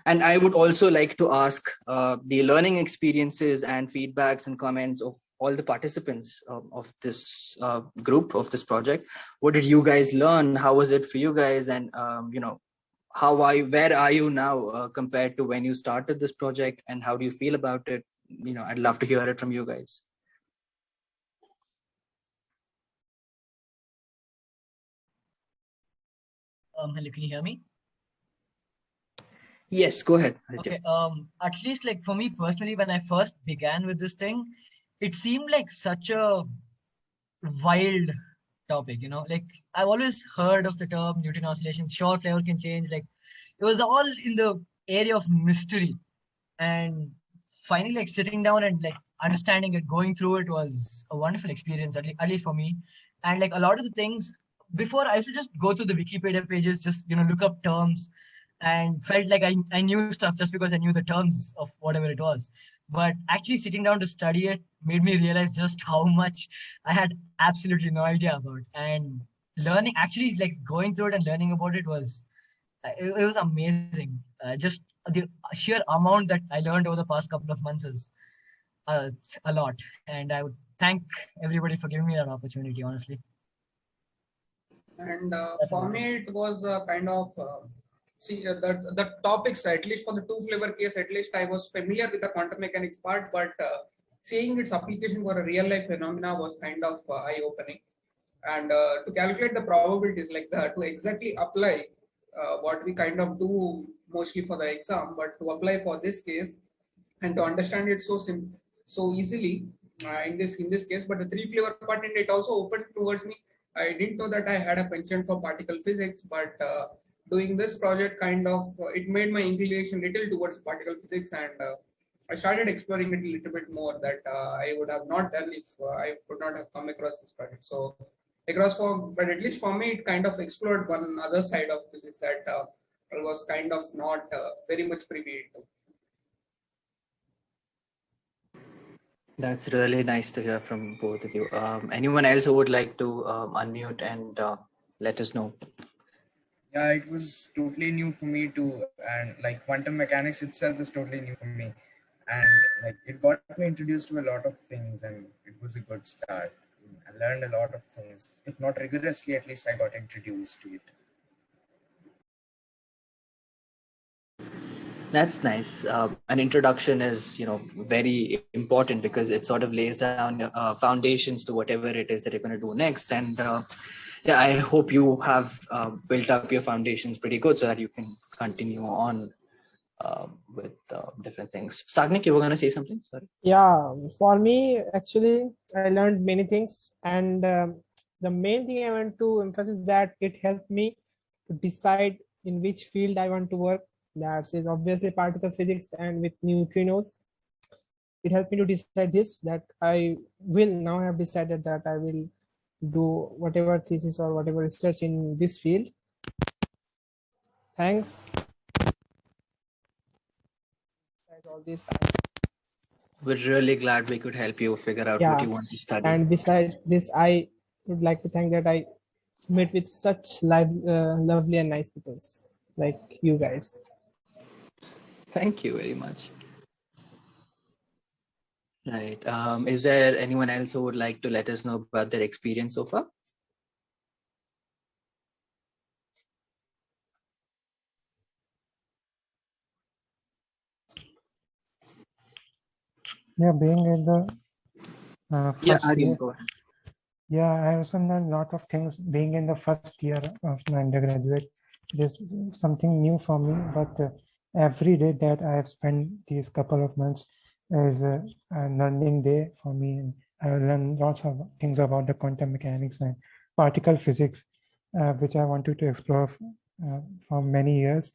And I would also like to ask the learning experiences and feedbacks and comments of all the participants of this group, of this project. What did you guys learn? How was it for you guys? And, where are you now compared to when you started this project, and how do you feel about it? I'd love to hear it from you guys. Hello, can you hear me? Yes, go ahead. Okay. At least like for me personally, when I first began with this thing, it seemed like such a wild topic, like I've always heard of the term Newton oscillations, sure, flavor can change. Like it was all in the area of mystery, and finally like sitting down and like understanding it, going through it was a wonderful experience, at least for me. And like a lot of the things before, I used to just go through the Wikipedia pages, just look up terms, and felt like I knew stuff just because I knew the terms of whatever it was. But actually sitting down to study it made me realize just how much I had absolutely no idea about. And learning, actually like going through it and learning about it was, it was amazing. Just the sheer amount that I learned over the past couple of months is a lot. And I would thank everybody for giving me that opportunity, honestly. And for me, it was kind of, the topics, at least for the two flavor case, at least I was familiar with the quantum mechanics part, but seeing its application for a real life phenomena was kind of eye-opening. And to calculate the probabilities, like to exactly apply what we kind of do mostly for the exam, but to apply for this case and to understand it so easily in this case. But the three flavor part, and it also opened towards me. I didn't know that I had a penchant for particle physics, but doing this project kind of it made my inclination little towards particle physics, and I started exploring it a little bit more that I would have not done if I could not have come across this project. So but at least for me, it kind of explored one other side of physics that I was kind of not very much privy to. That's really nice to hear from both of you. Anyone else who would like to unmute and let us know? Yeah, it was totally new for me too, and like quantum mechanics itself is totally new for me, and like it got me introduced to a lot of things, and it was a good start. I learned a lot of things, if not rigorously, at least I got introduced to it. That's nice. An introduction is, very important because it sort of lays down foundations to whatever it is that you're going to do next. And yeah, I hope you have built up your foundations pretty good so that you can continue on with different things. Sagnik, you were going to say something? Sorry. Yeah, for me, actually, I learned many things. And the main thing I want to emphasize that it helped me to decide in which field I want to work. That is obviously particle physics and with neutrinos. It helped me to decide this, that I will now have decided that I will do whatever thesis or whatever research in this field. Thanks. All this. We're really glad we could help you figure out what you want to study. And besides this, I would like to thank that I met with such lovely and nice people like you guys. Thank you very much. Right. Is there anyone else who would like to let us know about their experience so far? Yeah, being in the Aryan, go ahead. Yeah, I also learned a lot of things being in the first year of my undergraduate. This is something new for me, but every day that I have spent these couple of months is a learning day for me. And I learned lots of things about the quantum mechanics and particle physics, which I wanted to explore for many years.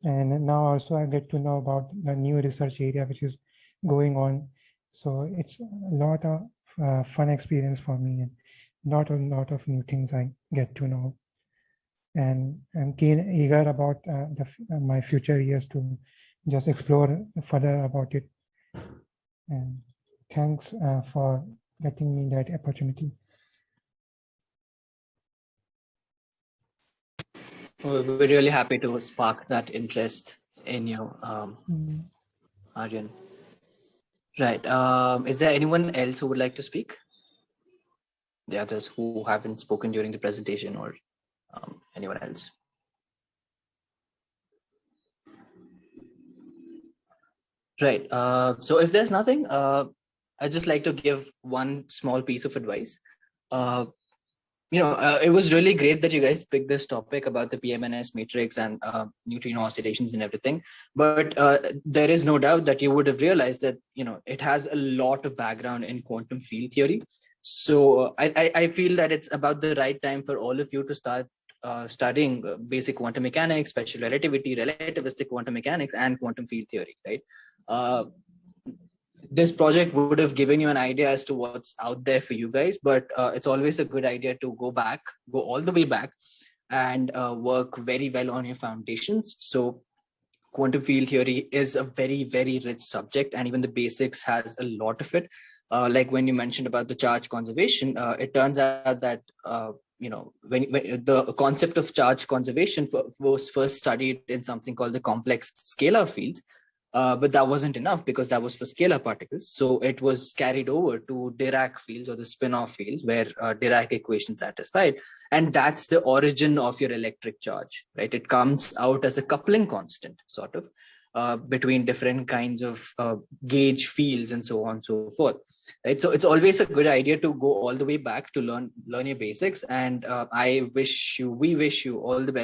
And now also I get to know about the new research area which is going on. So it's a lot of fun experience for me, and not a lot of new things I get to know. And I'm eager about my future years to just explore further about it. And thanks for getting me that opportunity. We're really happy to spark that interest in you, Aryan. Right. Is there anyone else who would like to speak? The others who haven't spoken during the presentation, or anyone else? Right. So if there's nothing, I'd just like to give one small piece of advice. It was really great that you guys picked this topic about the PMNS matrix and neutrino oscillations and everything. But there is no doubt that you would have realized that, it has a lot of background in quantum field theory. So I feel that it's about the right time for all of you to start studying basic quantum mechanics, special relativity, relativistic quantum mechanics, and quantum field theory, right? This project would have given you an idea as to what's out there for you guys, but it's always a good idea to go all the way back and work very well on your foundations. So quantum field theory is a very, very rich subject, and even the basics has a lot of it. Like when you mentioned about the charge conservation, it turns out that when the concept of charge conservation was first studied in something called the complex scalar fields. But that wasn't enough because that was for scalar particles. So it was carried over to Dirac fields, or the spin-off fields, where Dirac equation satisfied. And that's the origin of your electric charge, right? It comes out as a coupling constant, sort of, between different kinds of gauge fields and so on and so forth, right? So it's always a good idea to go all the way back to learn your basics. And we wish you all the best